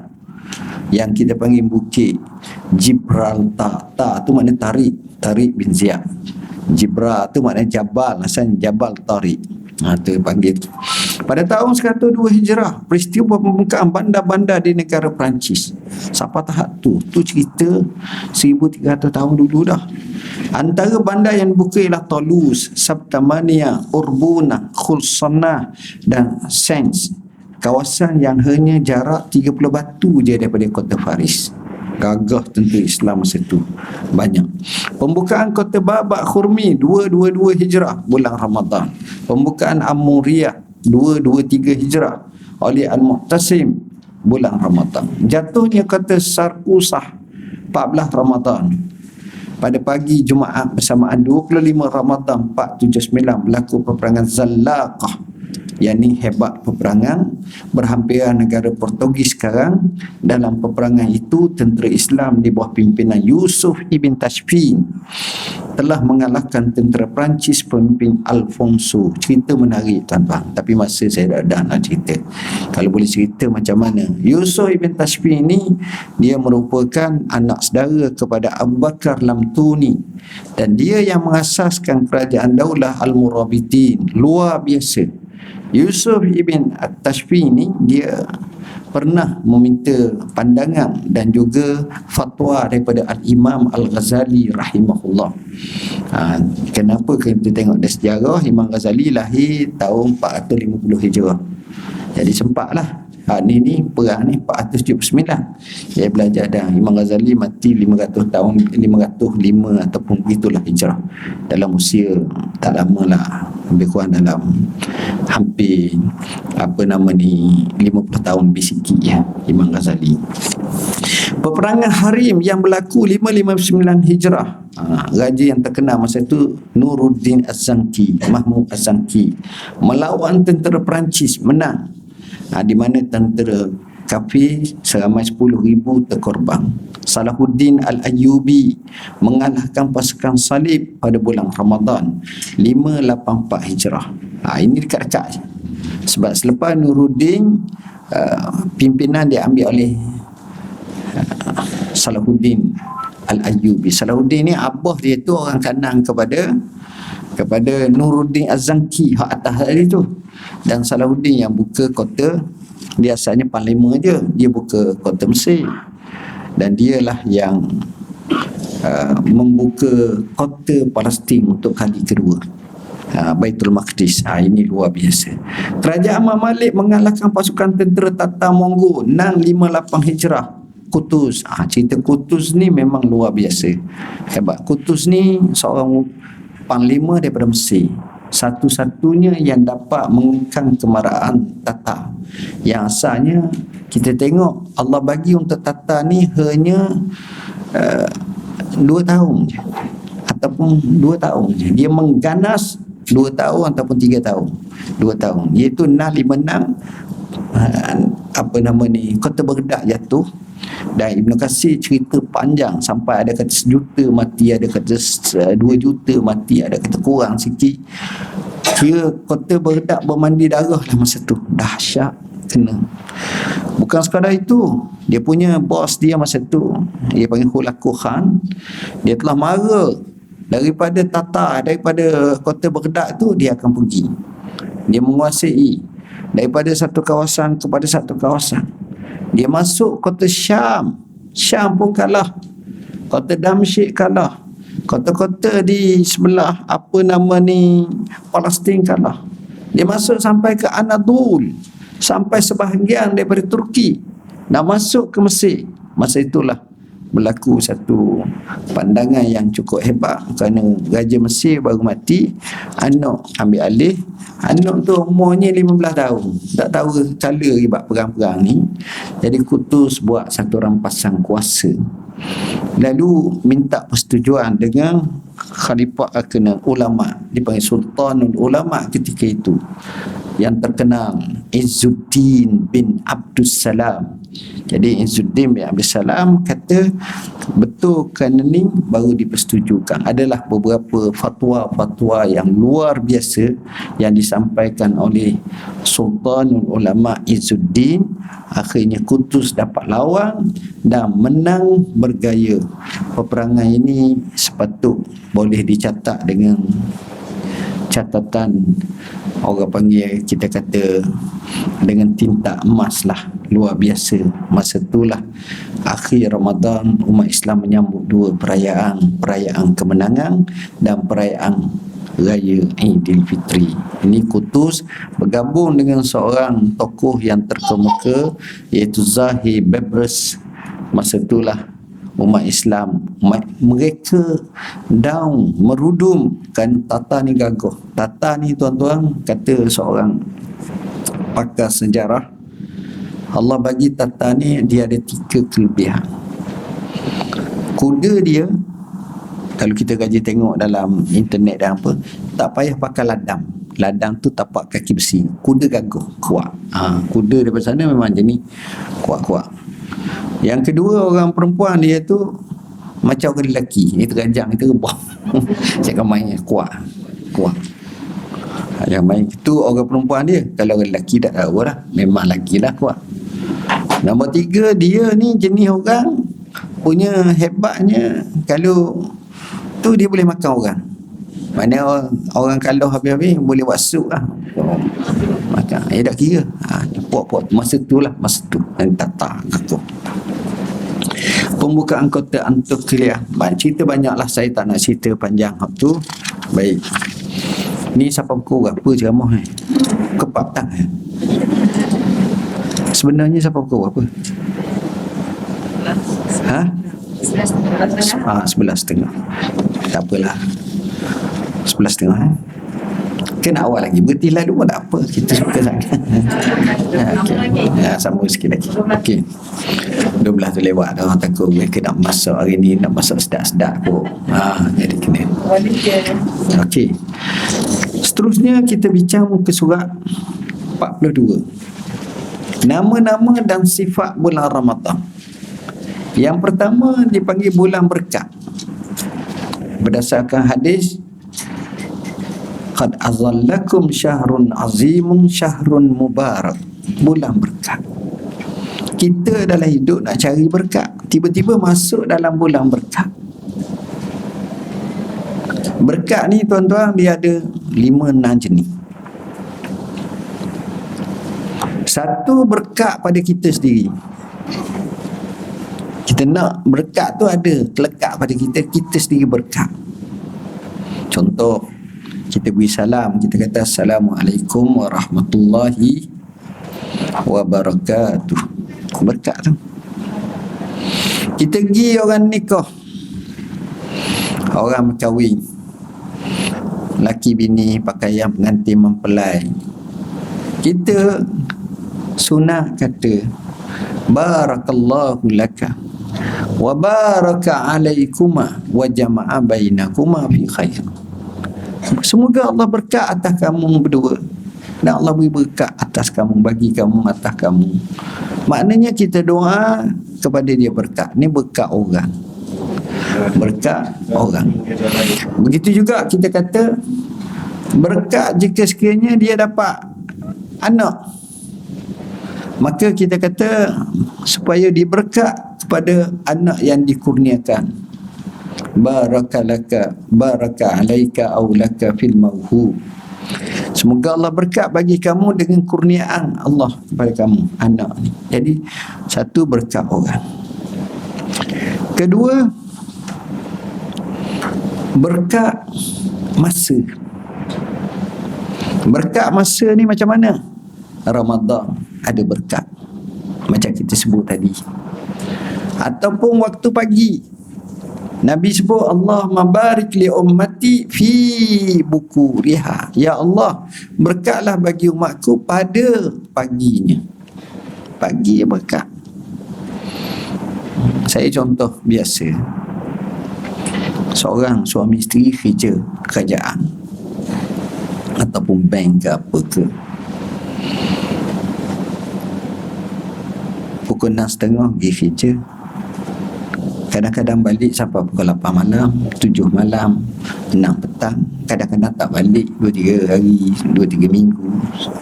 yang kita panggil Bukit Gibraltar. Tu makna Tariq bin Ziyad. Jibra tu makna Jabal, asalnya Jabal Tariq. Tu panggil tu. Pada tahun 102 Hijrah, peristiwa pembukaan bandar-bandar di negara Perancis. Siapa tahap tu? Tu cerita 1300 tahun dulu dah. Antara bandar yang dibuka ialah Toulouse, Sabtamania, Urbuna, Khulsanah dan Sens. Kawasan yang hanya jarak 30 batu je daripada kota Paris. Gagah tentera Islam masa itu banyak. Pembukaan kota Babak Khurmi 222 Hijrah bulan Ramadan. Pembukaan Amuriyah 223 Hijrah oleh Al-Mu'tasim bulan Ramadan. Jatuhnya kota Sarkusah 14 Ramadan. Pada pagi Jumaat bersamaan 25 Ramadan 479 berlaku peperangan Zallaqah, yang ni hebat peperangan berhampiran negara Portugis sekarang. Dalam peperangan itu, tentera Islam di bawah pimpinan Yusuf ibn Tashfin telah mengalahkan tentera Perancis pemimpin Alfonso. Cerita menarik tuan-tuan, tapi masa saya dah nak cerita. Kalau boleh cerita macam mana Yusuf ibn Tashfin ni, dia merupakan anak saudara kepada Abu Bakar Lamtuni, dan dia yang mengasaskan kerajaan Daulah Al-Murabitin. Luar biasa. Yusuf ibn Tashfin ni dia pernah meminta pandangan dan juga fatwa daripada Al-Imam Al-Ghazali rahimahullah. Kenapa kita tengok dari sejarah, Imam Ghazali lahir tahun 450 Hijrah. Jadi sempatlah ni perang ni 479. Dia belajar dah. Imam Ghazali mati 500 tahun, 505 ataupun begitulah Hijrah. Dalam usia tak lama lah, lebih kurang dalam hampir 50 tahun lebih sikit ya, Imam Ghazali. Peperangan Harim yang berlaku 559 Hijrah. Raja yang terkenal masa itu Nuruddin Az-Zanki, Mahmud Az-Zanki, melawan tentera Perancis, menang. Di mana tentera kafir seramai 10,000 terkorban. Salahuddin Al-Ayyubi mengalahkan pasukan Salib pada bulan Ramadan 584 Hijrah. Ini dekat-dekat. Sebab selepas Nuruddin, pimpinan dia ambil oleh Salahuddin Al-Ayyubi. Salahuddin ni abah dia tu orang kanan kepada Nuruddin Az-Zanki hak atas tadi tu. Dan Salahuddin yang buka kota, dia asalnya Panglima je, dia buka kota Mesir, dan dialah yang membuka kota Palestin untuk kali kedua, Baitul Maqdis. Ini luar biasa. Kerajaan Mamalik mengalahkan pasukan tentera Tatar Mongol 658 Hijrah. Qutuz. Cerita Qutuz ni memang luar biasa, hebat. Qutuz ni seorang panglima daripada Mesir, satu-satunya yang dapat mengekang kemarahan Tatar. Yang asalnya kita tengok Allah bagi untuk Tatar ni hanya 2 tahun je, ataupun 2 tahun je. Dia mengganas 2 tahun ataupun 3 tahun. 2 tahun, iaitu 656 kota Baghdad jatuh. Dan Ibn Katsir cerita panjang, sampai ada kata 1 juta mati, ada kata 2 juta mati, ada kata kurang sikit. Kira kota Baghdad bermandi darah lah masa tu. Dahsyat kena. Bukan sekadar itu, dia punya bos dia masa tu, dia panggil Hulaku Khan, dia telah mara daripada Tatar, daripada kota Baghdad tu dia akan pergi. Dia menguasai daripada satu kawasan kepada satu kawasan. Dia masuk kota Syam, Syam pun kalah. Kota Damsyik kalah. Kota-kota di sebelah Palestin kalah. Dia masuk sampai ke Anadolu, sampai sebahagian daripada Turki, dan masuk ke Mesir. Masa itulah berlaku satu pandangan yang cukup hebat, kerana Raja Mesir baru mati, anak ambil alih. Anak tu umurnya 15 tahun, tak tahu cala ribat perang-perang ni. Jadi Qutuz buat satu rampasan kuasa, lalu minta persetujuan dengan Khalifah Akhirnya Ulama, dipanggil Sultanul Ulama ketika itu, yang terkenal Izzuddin bin Abdus Salam. Jadi Izzuddin bin Abdus Salam kata betul kerana ni baru dipersetujukan. Adalah beberapa fatwa-fatwa yang luar biasa yang disampaikan oleh Sultanul Ulama Izzuddin. Akhirnya Qutuz dapat lawan dan menang bergaya. Peperangan ini sepatut boleh dicatat dengan catatan, orang panggil, kita kata dengan tinta emas lah. Luar biasa. Masa itulah akhir Ramadan, umat Islam menyambut 2 perayaan kemenangan dan perayaan Raya Aidilfitri. Ini Qutuz bergabung dengan seorang tokoh yang terkemuka, iaitu Zahir Bebrus. Masa itulah umat Islam, mereka down, merudum, kan Tatar ni gagah. Tatar ni tuan-tuan, kata seorang pakar sejarah, Allah bagi Tatar ni dia ada 3 kelebihan. Kuda dia, kalau kita kaji tengok dalam internet dan apa, tak payah pakai ladang. Ladang tu tapak kaki besi. Kuda gagah, kuat. Kuda daripada sana memang jenis kuat-kuat. Yang kedua, orang perempuan dia tu Macam orang lelaki, itu terajang, itu rebah. Cakap main kuat. Yang main itu orang perempuan dia. Kalau orang lelaki tak tahu lah, memang lelaki lah kuat. Nombor 3, dia ni jenis orang punya hebatnya, kalau tu dia boleh makan orang. Mana orang kalau habis-habis boleh buat sup lah. Makan. Tak kira. Puak-puak masa tu. Tata aku. Pembukaan kota Antakya. Cerita banyak lah, saya tak nak cerita panjang hak tu. Baik. Ni siapa pukul berapa ceramah ni? Kepak tak? Sebenarnya siapa pukul berapa? 11.30. Tak apalah. 11.30. Kena awal lagi. Berhenti lalu pun tak apa. Kita suka sangat. Okay. Sambung sikit lagi. Okey. 12 tu lewat dah. Takut mereka nak masuk hari ni. Nak masuk sedap-sedap pun. Jadi kena. Okey. Seterusnya kita bincang muka surat 42. Nama-nama dan sifat bulan Ramadan. Yang pertama dipanggil bulan berkat. Berdasarkan hadis, qad azallakum syahrun azimun syahrun mubarak. Bulan berkat. Kita dalam hidup nak cari berkat, tiba-tiba masuk dalam bulan berkat. Berkat ni tuan-tuan, dia ada 5-6 jenis. Satu, berkat pada kita sendiri. Kita nak berkat tu ada terlekat pada kita sendiri berkat. Contoh, kita beri salam, kita kata Assalamualaikum warahmatullahi wabarakatuh. Berkat tu. Kita pergi orang nikah, orang berkahwin, laki bini pakaian pengantin mempelai, kita sunnah kata barakallahu laka wa baraka alaikuma wa jama'a bainakuma fi khair. Semoga Allah berkat atas kamu berdua, dan Allah beri berkat atas kamu, bagi kamu, atas kamu. Maknanya kita doa kepada dia berkat. Ni berkat orang. Berkat orang. Begitu juga kita kata berkat jika sekiranya dia dapat anak, maka kita kata supaya diberkat kepada anak yang dikurniakan. Barakalaka baraka alaika aw laka fil mawhub. Semoga Allah berkat bagi kamu dengan kurniaan Allah kepada kamu anak ni. Jadi satu, berkat orang. Kedua, berkat masa. Berkat masa ni macam mana? Ramadan ada berkat, macam kita sebut tadi. Ataupun waktu pagi, Nabi sebut Allahumma barik li ummati fi bukuriha. Ya Allah, berkatlah bagi umatku pada paginya. Pagi berkat. Saya contoh biasa. Seorang suami isteri kerja kerajaan ataupun bank ke apa ke, pukul 6.30 pergi kerja, kadang-kadang balik sampai pukul 8 malam, 7 malam, 6 petang. Kadang-kadang tak balik 2-3 hari, 2-3 minggu,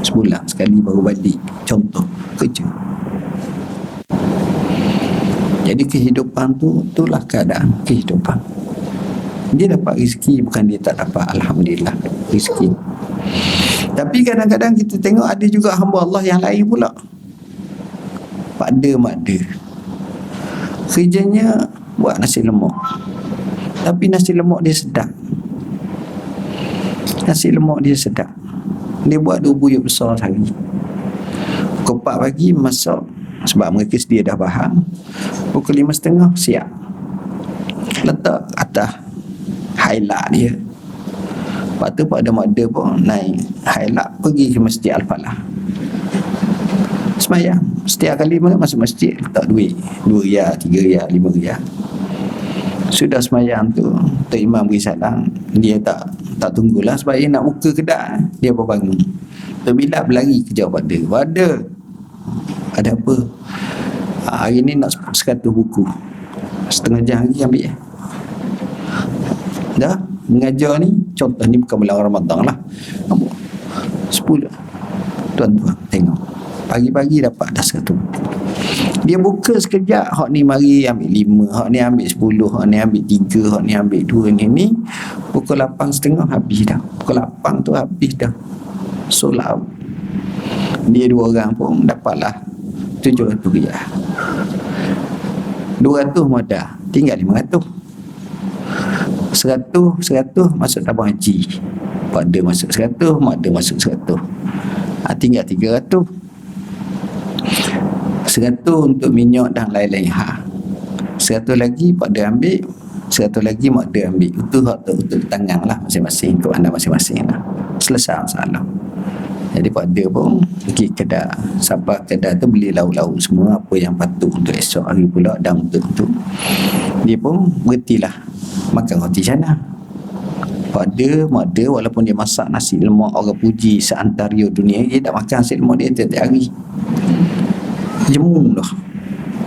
sebulan sekali baru balik. Contoh kerja. Jadi kehidupan tu, itulah keadaan kehidupan. Dia dapat rezeki, bukan dia tak dapat. Alhamdulillah rezeki. Tapi kadang-kadang kita tengok ada juga hamba Allah yang lain pula, makda kerjanya buat nasi lemak, tapi nasi lemak dia sedap. Nasi lemak dia sedap. Dia buat 2 buyut besar sehari. Pukul 4 pagi masak, sebab mereka sedia dah bahan. Pukul 5.30 siap, letak atas highlight dia. Lepas tu ada makda pun naik highlight pergi ke Masjid Al-Falah, semayang. Setiap kali masuk masjid letak duit, 2 riyal, 3 riyal, 5 riyal. Sudah semayang tu, Tok Imam beri salam, dia tak tunggulah, sebab dia nak buka kedai, dia berbangun. Tok Bilal berlari kejar pada ada apa? Hari ni nak 100 buku, setengah jam lagi ambil. Dah mengajar ni, contoh ni bukan bulan Ramadan lah, 10 tuan-tuan tengok pagi-pagi dapat dah 100 buku. Dia buka sekejap, hak ni mari ambil 5, hak ni ambil 10, hak ni ambil 3, hak ni ambil 2, ni pukul 8.30 habis dah. Pukul 8 tu habis dah. Solat. Dia 2 orang pun dapatlah 700 riyal. 200 modal, tinggal 500. 100 masuk tabung haji. Pak dia masuk 100, mak dia masuk 100. Tinggal 300. 100 untuk minyak dan lain-lain 100 lagi pak dia ambil, 100 lagi mak dia ambil. Itu hak untuk tangan lah masing-masing, untuk anda masing-masing lah. Selesai masalah. Jadi pak dia pun pergi kedai, sabar kedai tu beli lauk-lauk semua apa yang patut untuk esok hari pula, dan untuk dia pun berhentilah makan roti canai. Pak dia, mak dia, walaupun dia masak nasi lemak orang puji seantara dunia, dia tak makan nasi lemak dia tiap-tiap hari. Jemung dah.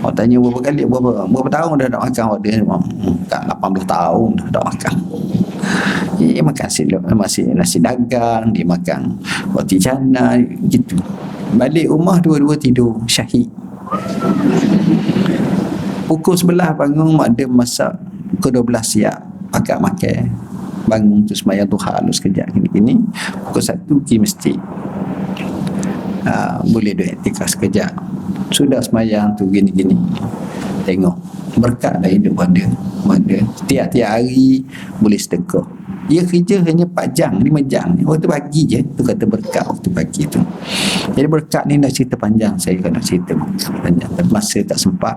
Orang tanya berapa tahun dah tak makan awak dia? Tak, 18 tahun dah tak makan. Dia makan nasi dagang, dia makan roti canai gitu. Balik rumah dua-dua tidur syahid. Pukul 11 bangun, mak dia masak, pukul 12 siap akak makan. Bangun tu sembahyang duha lu sekejap gini-gini, pukul 1 pergi masjid. Boleh duduk iktikaf sekejap. Sudah sembahyang tu gini-gini. Tengok berkat dah hidup pada tiap-tiap hari boleh sedekah. Dia kerja hanya 4 jam, 5 jam. Waktu pagi je tu kata berkat waktu pagi tu. Jadi berkat ni nak cerita panjang, saya nak cerita panjang, tapi masa tak sempat,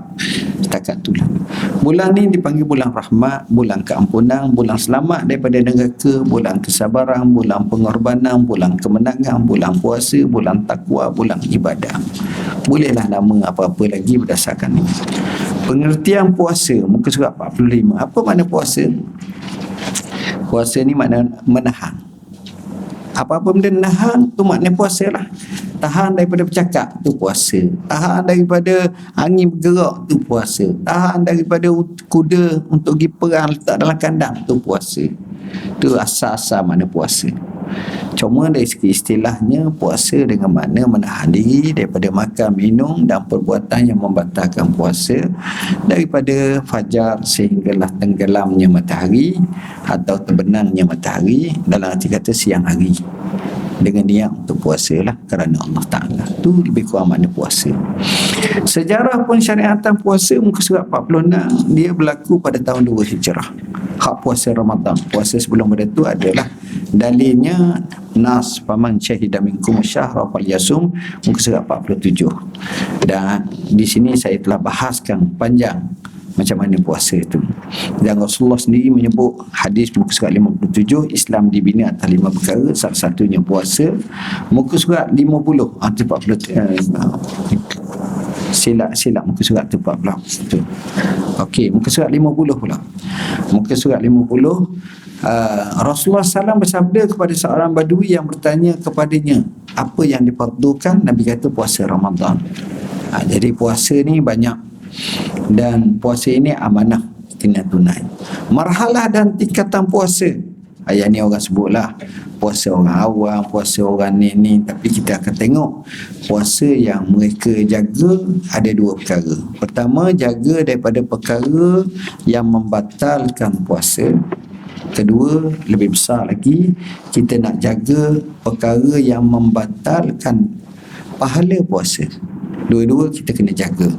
setakat tu lah. Bulan ni dipanggil bulan rahmat, bulan keampunan, bulan selamat daripada neraka, bulan kesabaran, bulan pengorbanan, bulan kemenangan, bulan puasa, bulan takwa, bulan ibadah. Bolehlah nama apa-apa lagi berdasarkan ni. Pengertian puasa, muka surat 45. Apa makna puasa? Puasa ni makna menahan. Apa-apa benda nahan tu makna puasa lah. Tahan daripada bercakap tu puasa. Tahan daripada angin bergerak tu puasa. Tahan daripada kuda untuk pergi perang letak dalam kandang tu puasa. Tu asal-asal makna puasa. Cuma dari segi istilahnya, puasa dengan makna menahan diri daripada makan, minum dan perbuatan yang membatalkan puasa daripada fajar sehinggalah tenggelamnya matahari atau terbenamnya matahari, dalam arti kata siang hari, dengan niat untuk puasa lah kerana Allah Ta'ala. Tu lebih kurang makna puasa. Sejarah pensyariatan puasa muka surat 46, dia berlaku pada tahun 2 Hijrah. Hak puasa Ramadan, puasa sebelum pada tu adalah dalilnya nas faman syahida minkum syahra falyasum, muka surat 47. Dan di sini saya telah bahaskan panjang macam mana puasa itu. Dan Rasulullah sendiri menyebut hadis muka surat 57, Islam dibina atas 5 perkara, salah satunya puasa. Muka surat 50 silap muka surat tu 40. Okey, muka surat 50 pula. Muka surat 50, Rasulullah SAW bersabda kepada seorang badui yang bertanya kepadanya apa yang diperlukan. Nabi kata puasa Ramadan. Jadi puasa ni banyak, dan puasa ini amanah kena tunai. Marhalah dan tingkatan puasa, ayat ni orang sebutlah puasa orang awam, puasa orang ni, tapi kita akan tengok puasa yang mereka jaga ada 2 perkara. Pertama, jaga daripada perkara yang membatalkan puasa. Kedua, lebih besar lagi, kita nak jaga perkara yang membatalkan pahala puasa. Dua-dua kita kena jaga.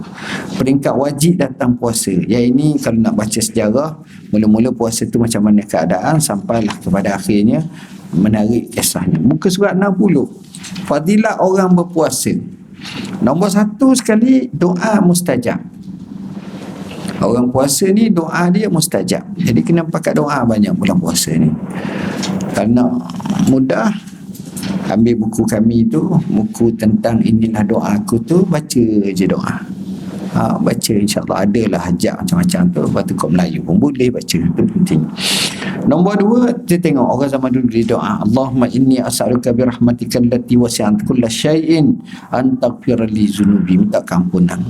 Peringkat wajib datang puasa. Yang ini kalau nak baca sejarah, mula-mula puasa tu macam mana keadaan sampailah kepada akhirnya menarik kisahnya. Muka surat 60, fadilah orang berpuasa. Nombor 1 sekali, doa mustajab. Orang puasa ni doa dia mustajab. Jadi kena pakai doa banyak bulan puasa ni. Kalau nak mudah, ambil buku kami tu, buku tentang inilah doa aku tu, baca je doa. Baca, insyaAllah adalah hajat macam-macam tu. Lepas tu kat Melayu pun boleh baca, tu penting. Nombor 2, kita tengok orang zaman dulu di doa, Allahumma inni as'aluka birahmatika allati wasi'at kulla syai'in an taghfir li zunubi, minta kampunan.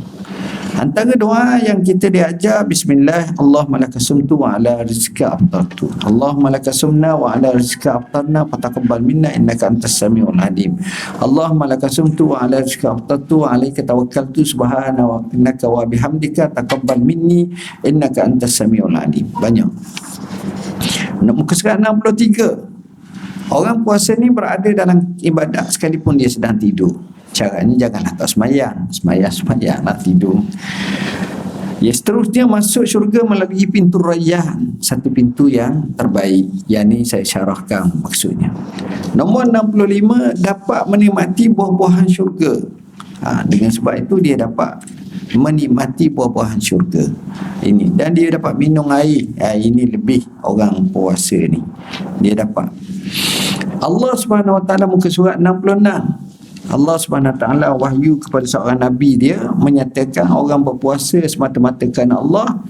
Antara doa yang kita diajar, bismillah, Allahumma lakasumtu wa ala rizqa aftartu, Allahumma lakasumna wa ala rizqa aftarna fataqabbal minna innaka antas samiul alim, Allahumma lakasumtu wa ala rizqa aftartu wa alaika tawakkaltu subhana wa innaka wa bihamdika taqabbal minni innaka antas samiul alim. Banyak. Muka surat 63. Orang puasa ni berada dalam ibadat sekalipun dia sedang tidur. Caranya janganlah tak semayang nak tidur. Ya, seterusnya masuk syurga melalui pintu Rayyan, satu pintu yang terbaik. Yang ni saya syarahkan maksudnya. Nombor 65, dapat menikmati buah-buahan syurga. Dengan sebab itu dia dapat menikmati buah-buahan syurga ini, dan dia dapat minum air. Ini lebih orang puasa ni dia dapat. Allah Subhanahu Wa Taala muka surat 66, Allah Subhanahu Wa Taala wahyu kepada seorang nabi dia menyatakan orang berpuasa semata-mata kerana Allah,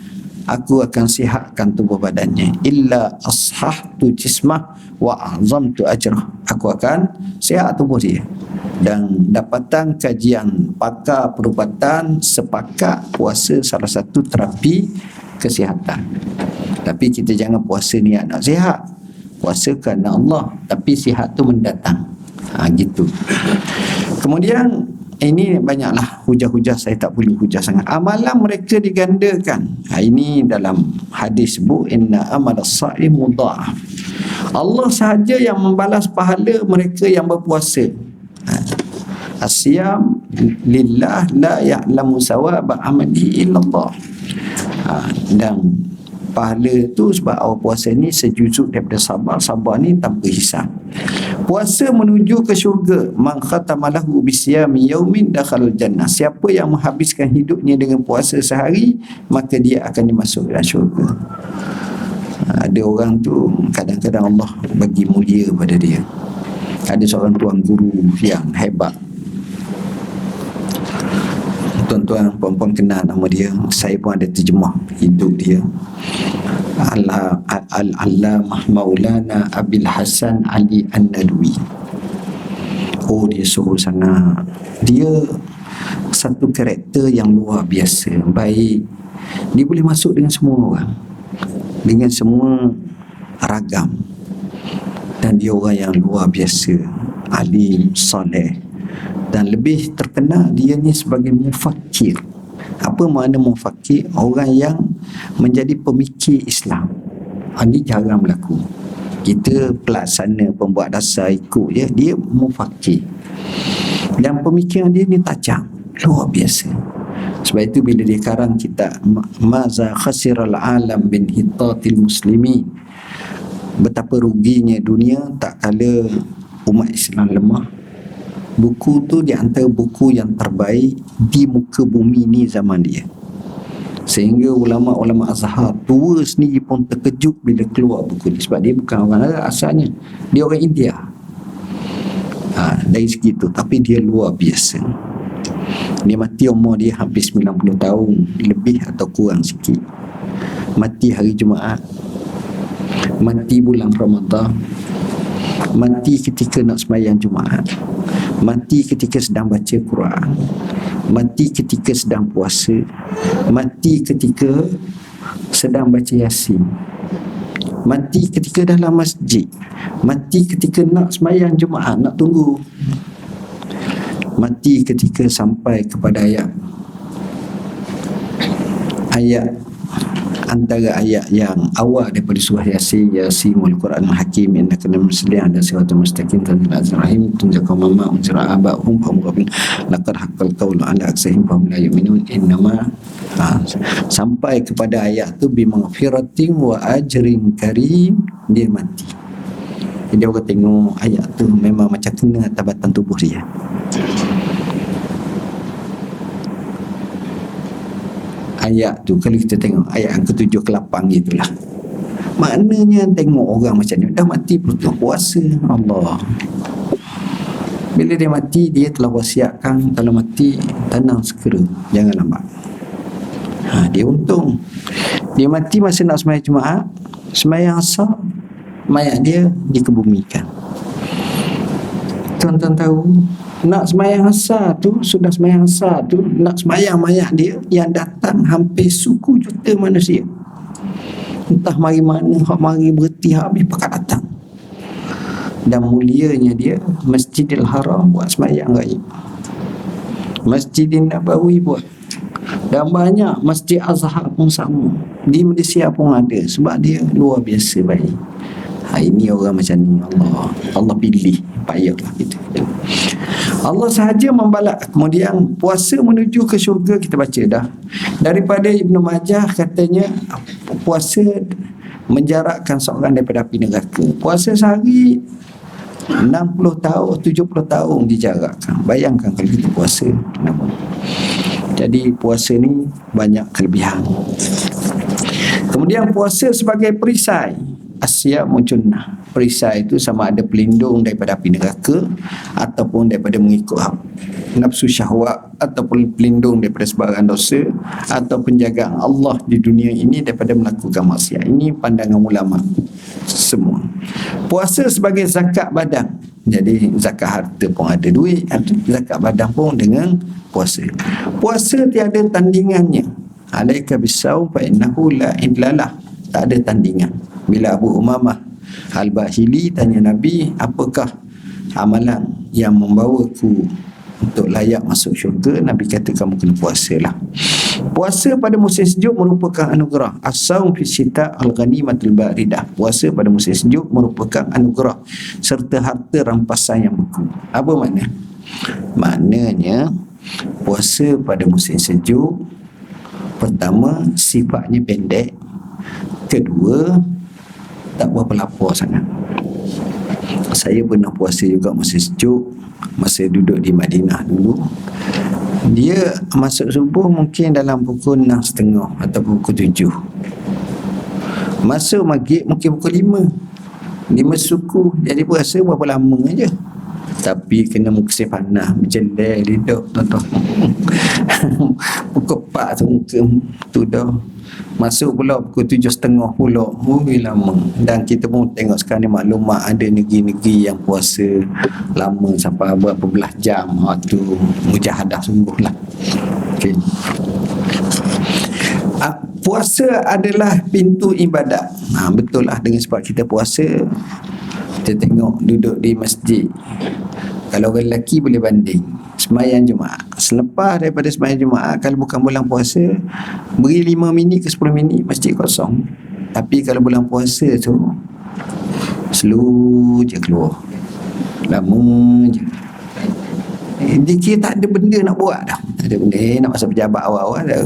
aku akan sihatkan tubuh badannya, illa ashahtu jismah wa azamtu ajrah, aku akan sihat tubuh dia. Dan dapatan kajian pakar perubatan sepakat puasa salah satu terapi kesihatan. Tapi kita jangan puasa niat nak sihat, puasa kerana Allah, tapi sihat tu mendatang. Gitu. Kemudian ini banyaklah hujah-hujah, saya tak perlu hujah sangat. Amalan mereka digandakan. Ini dalam hadis sebut inna amalas sa'im mudha'af. Allah sahaja yang membalas pahala mereka yang berpuasa. Asyam lillah la ya'lamu sawaba amali illallah. Dan pahala tu sebab awal puasa ni sejuzuk daripada sabar ni tanpa hisab. Puasa menuju ke syurga, man khatamalahu bisyami yaumin dakhalal jannah, siapa yang menghabiskan hidupnya dengan puasa sehari, maka dia akan dimasukkan dalam syurga. Ada orang tu kadang-kadang Allah bagi mulia pada dia. Ada seorang tuan guru yang hebat, tuan-tuan puan-puan kenal nama dia, saya pun ada terjemah hidup dia. Al-Allamah Maulana Abil Hasan Ali An-Nadwi. Dia suruh sangat. Dia satu karakter yang luar biasa, baik. Dia boleh masuk dengan semua orang, dengan semua ragam. Dan dia orang yang luar biasa, alim, soleh. Dan lebih terkenal dia ni sebagai mufakir. Apa makna mufakir? Orang yang menjadi pemikir Islam. Ini jarang berlaku. Kita pelaksana pembuat dasar ikut je, dia mufakir. Dan pemikiran dia ni tajam, luar biasa. Sebab itu bila dia karang kitab Maza khasiral alam bin hitatil muslimin, betapa ruginya dunia tak kala umat Islam lemah. Buku tu di antara buku yang terbaik di muka bumi ni zaman dia. Sehingga ulama-ulama Azhar tua sendiri pun terkejut bila keluar buku ni. Sebab dia bukan orang Arab asalnya, dia orang India. Dari segi tu, tapi dia luar biasa. Dia mati umur dia hampir 90 tahun lebih atau kurang sikit. Mati hari Jumaat, mati bulan Ramadan, mati ketika nak sembahyang Jumaat, mati ketika sedang baca Quran, mati ketika sedang puasa, mati ketika sedang baca Yasin, mati ketika dalam masjid, mati ketika nak sembahyang Jumaat, nak tunggu, mati ketika sampai kepada ayat antara ayat yang awal daripada surah Yasin, Yasin wal Quranul Hakim innaka laminal mursalin ala siratal mustaqim tanzilul azizir rahim tunzaka mama unzira aba'hum fahum ghafilun laqad haqqal qawlu ala aksarihim fahum la yu'minun innama sampai kepada ayat tu bimaghfiratin wa ajrin karim, dia mati. Jadi orang tengok ayat tu memang macam kena atas batang tubuh dia. Ayat tu kalau kita tengok ayat yang ke-7 ke-8 gitulah. Maknanya tengok orang macam ni dah mati betul puasa Allah. Bila dia mati, dia telah wasiatkan kalau mati tenang segera, jangan lambat. Dia untung. Dia mati masa nak sembahyang Jumaat, sembahyang asar, mayat dia dikebumikan. Tuan-tuan tahu Nak semayang asar tu, sudah semayang asar tu, nak semayang mayat dia, yang datang hampir suku juta manusia. Entah mari mana, hak mari berhenti habis pakat datang. Dan mulianya dia, Masjidil Haram buat semayang gaib, Masjidin Nabawi buat, dan banyak Masjid Azhar pun sama. Di Malaysia pun ada, sebab dia luar biasa baik. Ini orang macam ni Allah pilih, payahlah kita. Allah sahaja membalak. Kemudian puasa menuju ke syurga, kita baca dah. Daripada Ibnu Majah katanya, puasa menjarakkan seorang daripada api neraka. Puasa sehari 60 tahun, 70 tahun dijarakkan. Bayangkan kalau kita puasa. Jadi puasa ni banyak kelebihan. Kemudian puasa sebagai perisai. Asyamu junnah. Perisai itu sama ada pelindung daripada api neraka ataupun daripada mengikut nafsu syahwat, ataupun pelindung daripada sebarang dosa, atau penjagaan Allah di dunia ini daripada melakukan maksiat. Ini pandangan ulama semua. Puasa sebagai zakat badan. Jadi zakat harta pun ada duit, zakat badan pun dengan puasa. Puasa tiada tandingannya. Alaika bisaum fa innahu la idlalah. Tak ada tandingan. Bila Abu Umamah Al-Bahili tanya Nabi, apakah amalan yang membawaku untuk layak masuk syurga? Nabi kata, kamu kena puasalah. Puasa pada musim sejuk merupakan anugerah. As-saum fi syita al-ghanimatul baridah. Puasa pada musim sejuk merupakan anugerah serta harta rampasan yang beku. Apa makna? Maknanya puasa pada musim sejuk, pertama, sifatnya pendek. Kedua, tak berapa lapar sangat. Saya pernah puasa juga masa sejuk, masa duduk di Madinah dulu. Dia masuk subuh mungkin dalam pukul 6.30 atau pukul 7. Masuk maghrib mungkin pukul 5. 5 suku. Jadi puasa berapa lama aja. Tapi kena muka saya panas, berjelai lidah tuan-tuan. Pukul 4 tu muka tu dah. Masuk pula pukul 7.30 pula. Lama. Dan kita pun tengok sekarang ni maklumat ada negeri-negeri yang puasa lama sampai berapa belas jam. Tu mujahadah sungguh lah. Okay. Puasa adalah pintu ibadat. Betul lah, dengan sebab kita puasa, kita tengok duduk di masjid. Kalau orang lelaki boleh banding sembahyang Jumaat. Selepas daripada sembahyang Jumaat, kalau bukan bulan puasa, beri 5 minit ke 10 minit masjid kosong. Tapi kalau bulan puasa tu, slow je keluar, lama je. Dia kira tak ada benda nak buat dah. Tak ada benda nak masuk pejabat awal-awal dah.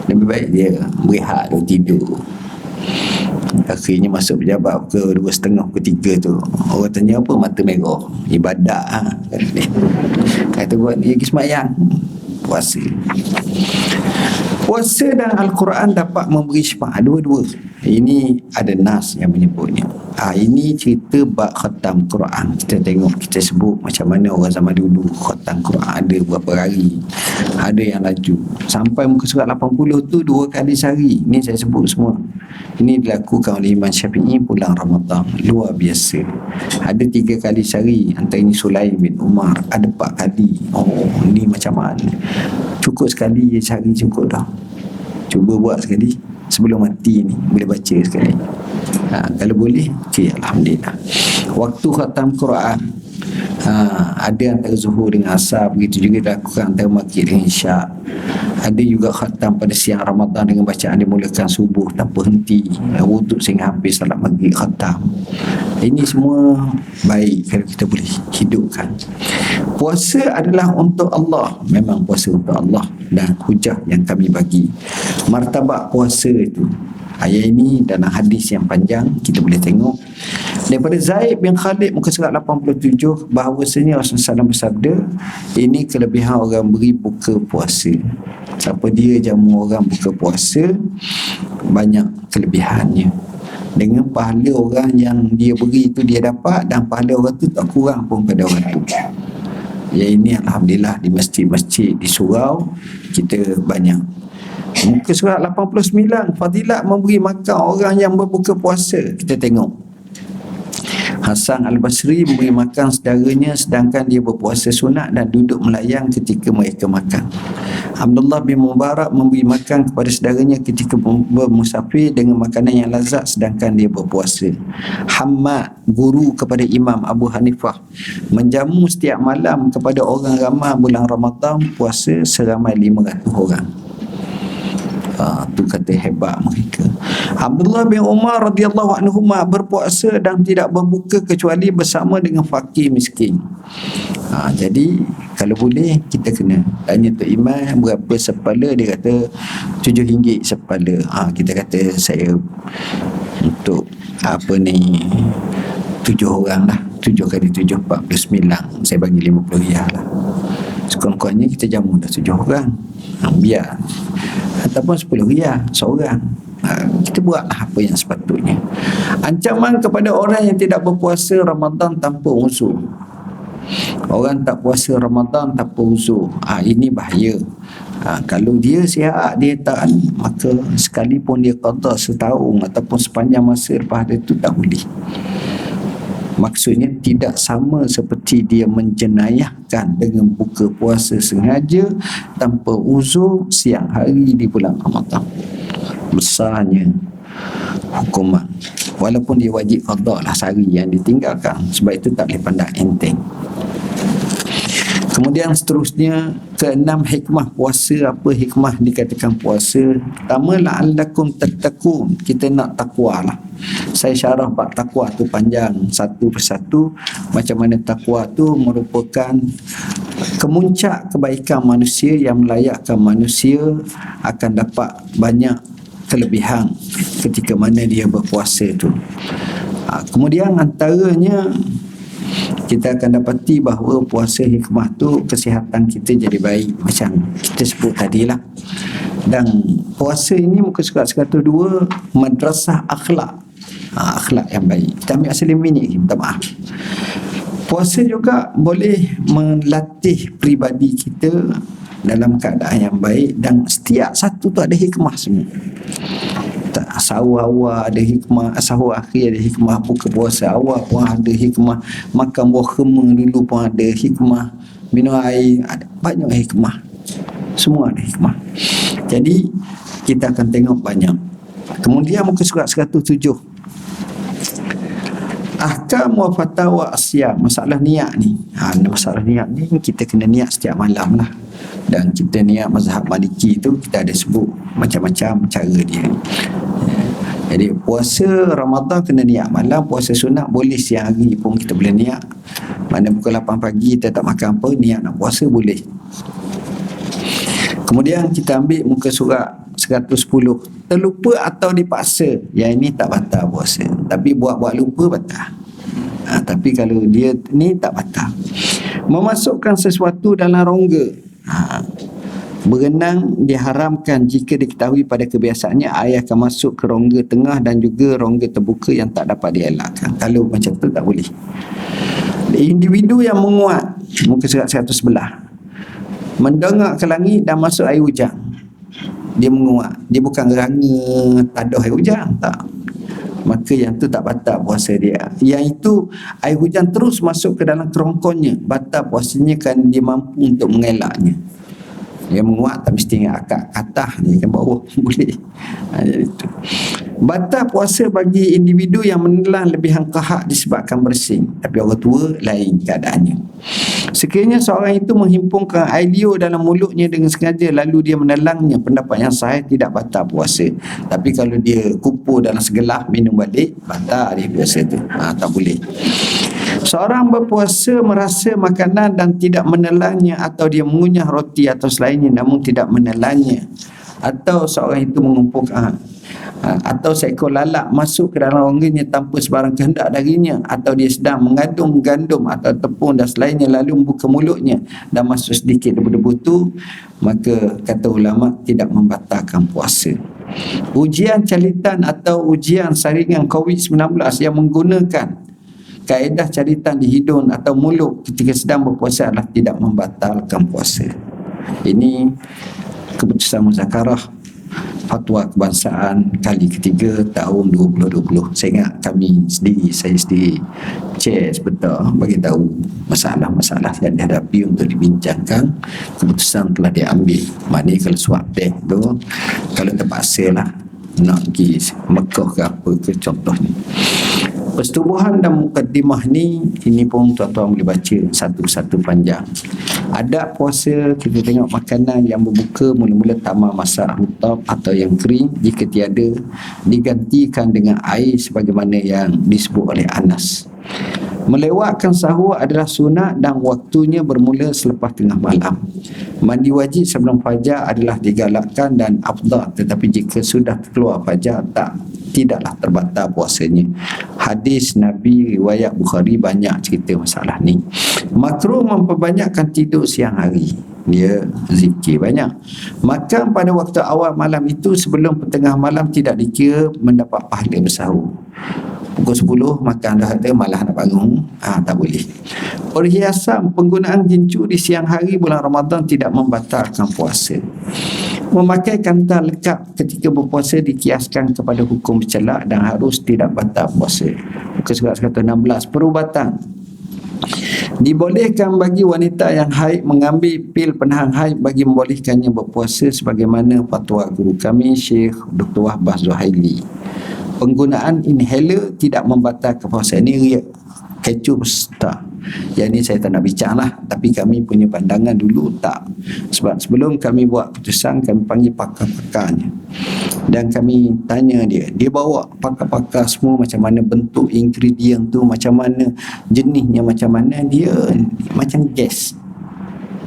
Lebih baik dia berehat, dia tidur. Akhirnya masuk pejabat ke 2.30 ke 3 tu, orang tanya apa, mata merah, ibadat kata buat ni lagi semayang. Puasa dan Al-Quran dapat memberi syafaat, dua-dua. Ini ada nas yang menyebutnya. Ini cerita bab khatam Quran. Kita tengok, kita sebut macam mana orang zaman dulu khatam Quran, ada berapa hari, ada yang laju sampai muka surat 80 tu 2 kali sehari. Ini saya sebut semua. Ini dilakukan oleh Imam Syafi'i pulang Ramadan. Luar biasa. Ada 3 kali sehari. Antara ini Sulaim bin Umar, ada 4 kali. Ni macam mana? Cukup sekali je sehari, cukup dah. Cuba buat sekali sebelum mati ni, boleh baca sekali. Kalau boleh, okey, alhamdulillah. Waktu khatam Quran, ada antara zuhur dengan asar, begitu juga dilakukan antara maghrib dengan isyak. Ada juga khatam pada siang Ramadan dengan bacaan dimulakan subuh tanpa henti, wuduk sehingga habis salat maghrib khatam. Ini semua baik kalau kita boleh hidupkan. Puasa adalah untuk Allah. Memang puasa untuk Allah, dan hujah yang kami bagi. Martabat puasa itu, ayat ini dalam hadis yang panjang kita boleh tengok daripada Zaid bin Khalid muka surat 87, bahawasanya Rasulullah SAW bersabda, ini kelebihan orang beri buka puasa. Siapa dia jamu orang buka puasa, banyak kelebihannya. Dengan pahala orang yang dia beri itu dia dapat, dan pahala orang tu tak kurang pun pada orang tu. Ya, ini alhamdulillah di masjid-masjid di surau kita banyak. Muka surat 89, fadilat memberi makan orang yang berbuka puasa. Kita tengok. Hasan Al-Basri memberi makan saudaranya sedangkan dia berpuasa sunat dan duduk melayang ketika mereka makan. Abdullah bin Mubarak memberi makan kepada saudaranya ketika bermusafir dengan makanan yang lazat sedangkan dia berpuasa. Hammad, guru kepada Imam Abu Hanifah, menjamu setiap malam kepada orang ramai bulan Ramadan, puasa seramai 500 orang. Tu kata hebat mereka. Abdullah bin Umar radhiyallahu anhu berpuasa dan tidak berbuka kecuali bersama dengan fakir miskin. Jadi kalau boleh kita kena tanya Tok Imam berapa sepala, dia kata RM7 sepala. Kita kata saya untuk 7 orang lah, 7 kali 7 49, saya bagi RM50 lah. Sekurang-kurangnya kita jamu dah 7 orang. Biar ataupun RM10 seorang. Kita buatlah apa yang sepatutnya. Ancaman kepada orang yang tidak berpuasa Ramadan tanpa uzur. Orang tak puasa Ramadan tanpa uzur, ini bahaya. Kalau dia sihat, dia taat, maka sekalipun dia qada setahun ataupun sepanjang masa lepas itu tak boleh. Maksudnya tidak sama seperti dia menjenayahkan dengan buka puasa sengaja tanpa uzur siang hari di bulan Ramadan. Besarnya hukuman. Walaupun dia wajib qada lah sehari yang ditinggalkan, sebab itu tak boleh pandang enteng. Kemudian seterusnya, keenam hikmah puasa. Apa hikmah dikatakan puasa? Pertama, la'allakum tattaqun. Kita nak takwa lah. Saya syarah bab takwa tu panjang satu persatu. Macam mana takwa tu merupakan kemuncak kebaikan manusia yang melayakkan manusia akan dapat banyak kelebihan ketika mana dia berpuasa tu. Kemudian antaranya kita akan dapati bahawa puasa hikmah tu kesihatan kita jadi baik macam kita sebut tadilah. Dan puasa ini muka surat 102 madrasah akhlak. Akhlak yang baik. Kita ambil asal minit, minta maaf. Puasa juga boleh melatih peribadi kita dalam keadaan yang baik dan setiap satu tu ada hikmah semua. Sahur awal ada hikmah, sahur akhir ada hikmah, buka puasa awal pun ada hikmah, makan buah kurma dulu pun ada hikmah, minum air ada banyak hikmah, semua ada hikmah. Jadi kita akan tengok banyak. Kemudian muka surat 107 ahkam wa fatawa asyam, masalah niat ni. Masalah niat ni kita kena niat setiap malam lah. Dan kita niat mazhab Maliki tu kita ada sebut macam-macam cara dia. Jadi puasa Ramadan kena niat malam, puasa sunat boleh siang hari pun kita boleh niat. Mana pukul 8 pagi kita tak makan apa, niat nak puasa boleh. Kemudian kita ambil muka surat 110. Terlupa atau dipaksa, yang ini tak batal puasa. Tapi buat-buat lupa batal. Tapi kalau dia ni tak batal. Memasukkan sesuatu dalam rongga. Berenang diharamkan jika diketahui pada kebiasaannya air akan masuk ke rongga tengah dan juga rongga terbuka yang tak dapat dielakkan. Kalau macam tu tak boleh. Individu yang menguat, muka surat 111, mendongak ke langit dan masuk air hujan, dia menguat, dia bukan geranga tadah air hujan, tak. Maka yang tu tak batal puasa dia. Yang itu air hujan terus masuk ke dalam kerongkonnya, batal puasanya kan dia mampu untuk mengelaknya. Dia menguat tak mesti dengan akak atas ni kan bawah boleh. Jadi itu. Batal puasa bagi individu yang menelan lebihan kahak disebabkan bersin. Tapi orang tua lain keadaannya. Sekiranya seorang itu menghimpunkan air liur dalam mulutnya dengan sengaja lalu dia menelannya, pendapat yang sahih tidak batal puasa. Tapi kalau dia kumpul dalam segelas minum balik, batal dia puasa tu. Tak boleh. Seorang berpuasa merasa makanan dan tidak menelannya, atau dia mengunyah roti atau selainnya namun tidak menelannya, atau seorang itu mengumpulkan atau seekor lalat masuk ke dalam rongganya tanpa sebarang kehendak darinya, atau dia sedang mengandung gandum atau tepung dan selainnya lalu membuka mulutnya dan masuk sedikit debu-debu tu, maka kata ulama tidak membatalkan puasa. Ujian calitan atau ujian saringan COVID-19 yang menggunakan kaedah caritan di hidung atau mulut ketika sedang berpuasa adalah tidak membatalkan puasa. Ini keputusan muzakarah fatwa kebangsaan kali ketiga tahun 2020. Saya ingat saya sendiri chair sebentar bagi tahu masalah-masalah yang dihadapi untuk dibincangkan. Keputusan telah diambil. Maknanya kalau swab test tu, kalau terpaksa lah nak pergi Mekah ke apa ke contohnya. Persetubuhan dan mukaddimah ni, ini pun tuan-tuan boleh baca satu-satu panjang. Adab puasa, kita tengok makanan yang berbuka mula-mula tamar masak rutab atau yang kering, jika tiada digantikan dengan air sebagaimana yang disebut oleh Anas. Melewatkan sahur adalah sunat dan waktunya bermula selepas tengah malam. Mandi wajib sebelum fajar adalah digalakkan dan afdal, tetapi jika sudah keluar fajar tidaklah terbatal puasanya. Hadis Nabi riwayat Bukhari banyak cerita masalah ni. Makruh memperbanyakkan tidur siang hari. Dia zikir banyak. Makan pada waktu awal malam itu sebelum tengah malam tidak dikira mendapat pahala bersahur. Pukul 10 makan dah ada, malah nak bangun, tak boleh. Perhiasan penggunaan gincu di siang hari bulan Ramadan tidak membatalkan puasa. Memakai kantar lekap ketika berpuasa dikiaskan kepada hukum bercelak dan harus tidak batal puasa. Muka surat 116. Perubatan. Dibolehkan bagi wanita yang haid mengambil pil penahan haid bagi membolehkannya berpuasa sebagaimana fatwa guru kami Syekh Dr. Wahbah Zuhaili. Penggunaan inhaler tidak membatalkan puasa. Ini kecoh tak. Yang ni saya tak nak bincang lah, tapi kami punya pandangan dulu tak. Sebab sebelum kami buat keputusan, kami panggil pakar-pakarnya dan kami tanya dia bawa pakar-pakar semua macam mana bentuk ingredient tu, macam mana jenisnya, macam mana dia macam gas.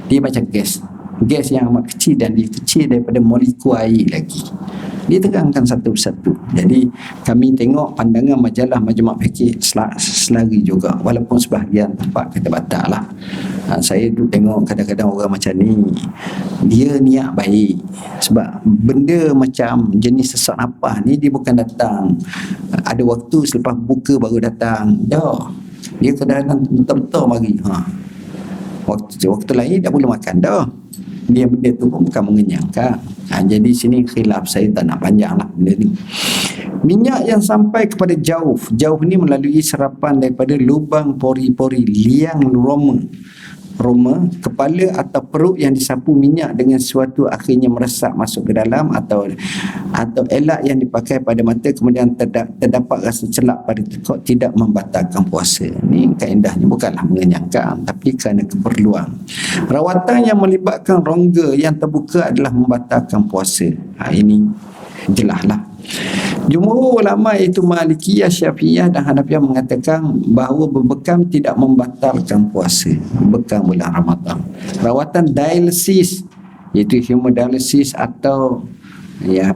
Dia macam gas yang amat kecil dan dia kecil daripada molekul air lagi. Dia terangkan satu persatu. Jadi kami tengok pandangan majalah Majmu' Fiqh selari juga, walaupun sebahagian tempat kata batal lah. Saya tu tengok kadang-kadang orang macam ni, dia niat baik. Sebab benda macam jenis sesak napas ni, dia bukan datang ada waktu selepas buka baru datang. Dia kadang-kadang betul-betul mari. Waktu lain tak boleh makan dah. Dia benda tu pun bukan mengenyangkan. Jadi sini khilaf, saya tak nak panjang lah benda ni. Minyak yang sampai kepada jauf ni melalui serapan daripada lubang pori-pori liang roma, kepala atau perut yang disapu minyak dengan sesuatu akhirnya meresap masuk ke dalam, atau elak yang dipakai pada mata kemudian terdapat rasa celak pada tekuk, tidak membatalkan puasa. Ini kaedahnya bukanlah mengenyangkan, tapi kerana keperluan. Rawatan yang melibatkan rongga yang terbuka adalah membatalkan puasa. Ini jelaslah. Jumhur ulama iaitu Malikiyah, Syafi'iyah dan Hanafiyah mengatakan bahawa berbekam tidak membatalkan puasa, bekam bulan Ramadan. Rawatan dialisis iaitu hemodialisis atau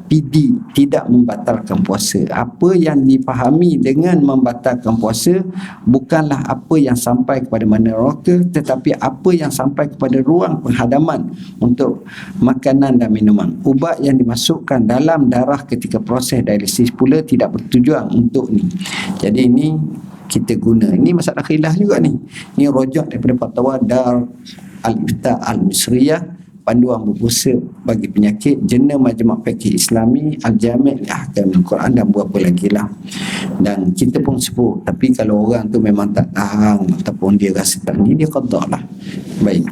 PD tidak membatalkan puasa. Apa yang dipahami dengan membatalkan puasa bukanlah apa yang sampai kepada mana roka, tetapi apa yang sampai kepada ruang penghadaman untuk makanan dan minuman. Ubat yang dimasukkan dalam darah ketika proses dialisis pula tidak bertujuan untuk ni. Jadi ini kita guna. Ini masalah khilaf juga ni. Ini rojak daripada fatwa Dar Al-Ifta Al-Misriyah, panduan berpuasa bagi penyakit, Jurnal Majmu' Fiqh Islami, Al-Jami' li Ahkamil Quran dan beberapa lagi lah. Dan kita pun sebut, tapi kalau orang tu memang tak tahan ataupun dia rasa tak ni, dia qada lah. Baik.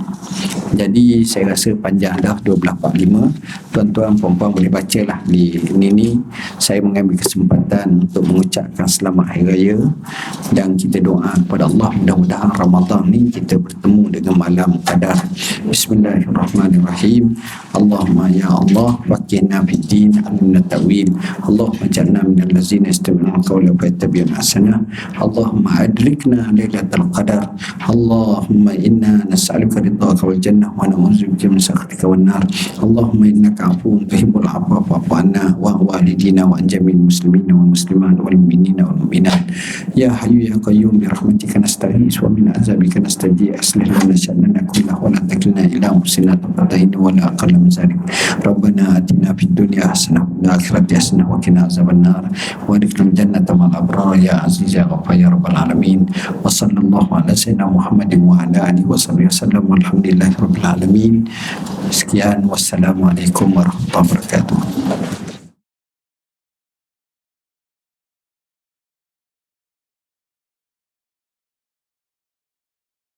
Jadi saya rasa panjang dah 12.45. Tuan-tuan puan-puan boleh baca lah di ni. Saya mengambil kesempatan untuk mengucapkan selamat Hari Raya dan kita doa kepada Allah mudah-mudahan Ramadan ni kita bertemu dengan malam qadar. Bismillahirrahmanirrahim. Allahumma ya Allah faqihna fid din, alimna ta'wil. Allahumma ja'alna minal ladzina yastami'una al-qawla fayattabi'una ahsana. Allahumma adrikna lailatul qadar. Allahumma inna nas'aluka ridhaka wal jannah wa na'udzubika min sakhatika wan nar. Allahumma innaka afuwwun tuhibbul afwa fa'fu 'anna wa walidina wa an jami'il muslimina wal muslimat wal mu'minina wal mu'minat. Ya hayyu ya qayyum bi rahmatika nastaghits wa min azabika nastajir. Aslih lana sha'nana kullahu wa la takilna ila anfusina tarfata'in wa la aqalla min zalik. Rabbana atina fid dunya hasanah wa fil akhirati hasanah wa qina azabannar wa adkhilna jannata ma'al abrar ya aziz ya ghaffar ya rabbal alamin. Wa sallallahu ala sayyidina Muhammadin wa ala alihi wa sahbihi wasallam. Alhamdulillahirabbil alamin. Sekian, wassalamualaikum warahmatullahi wabarakatuh.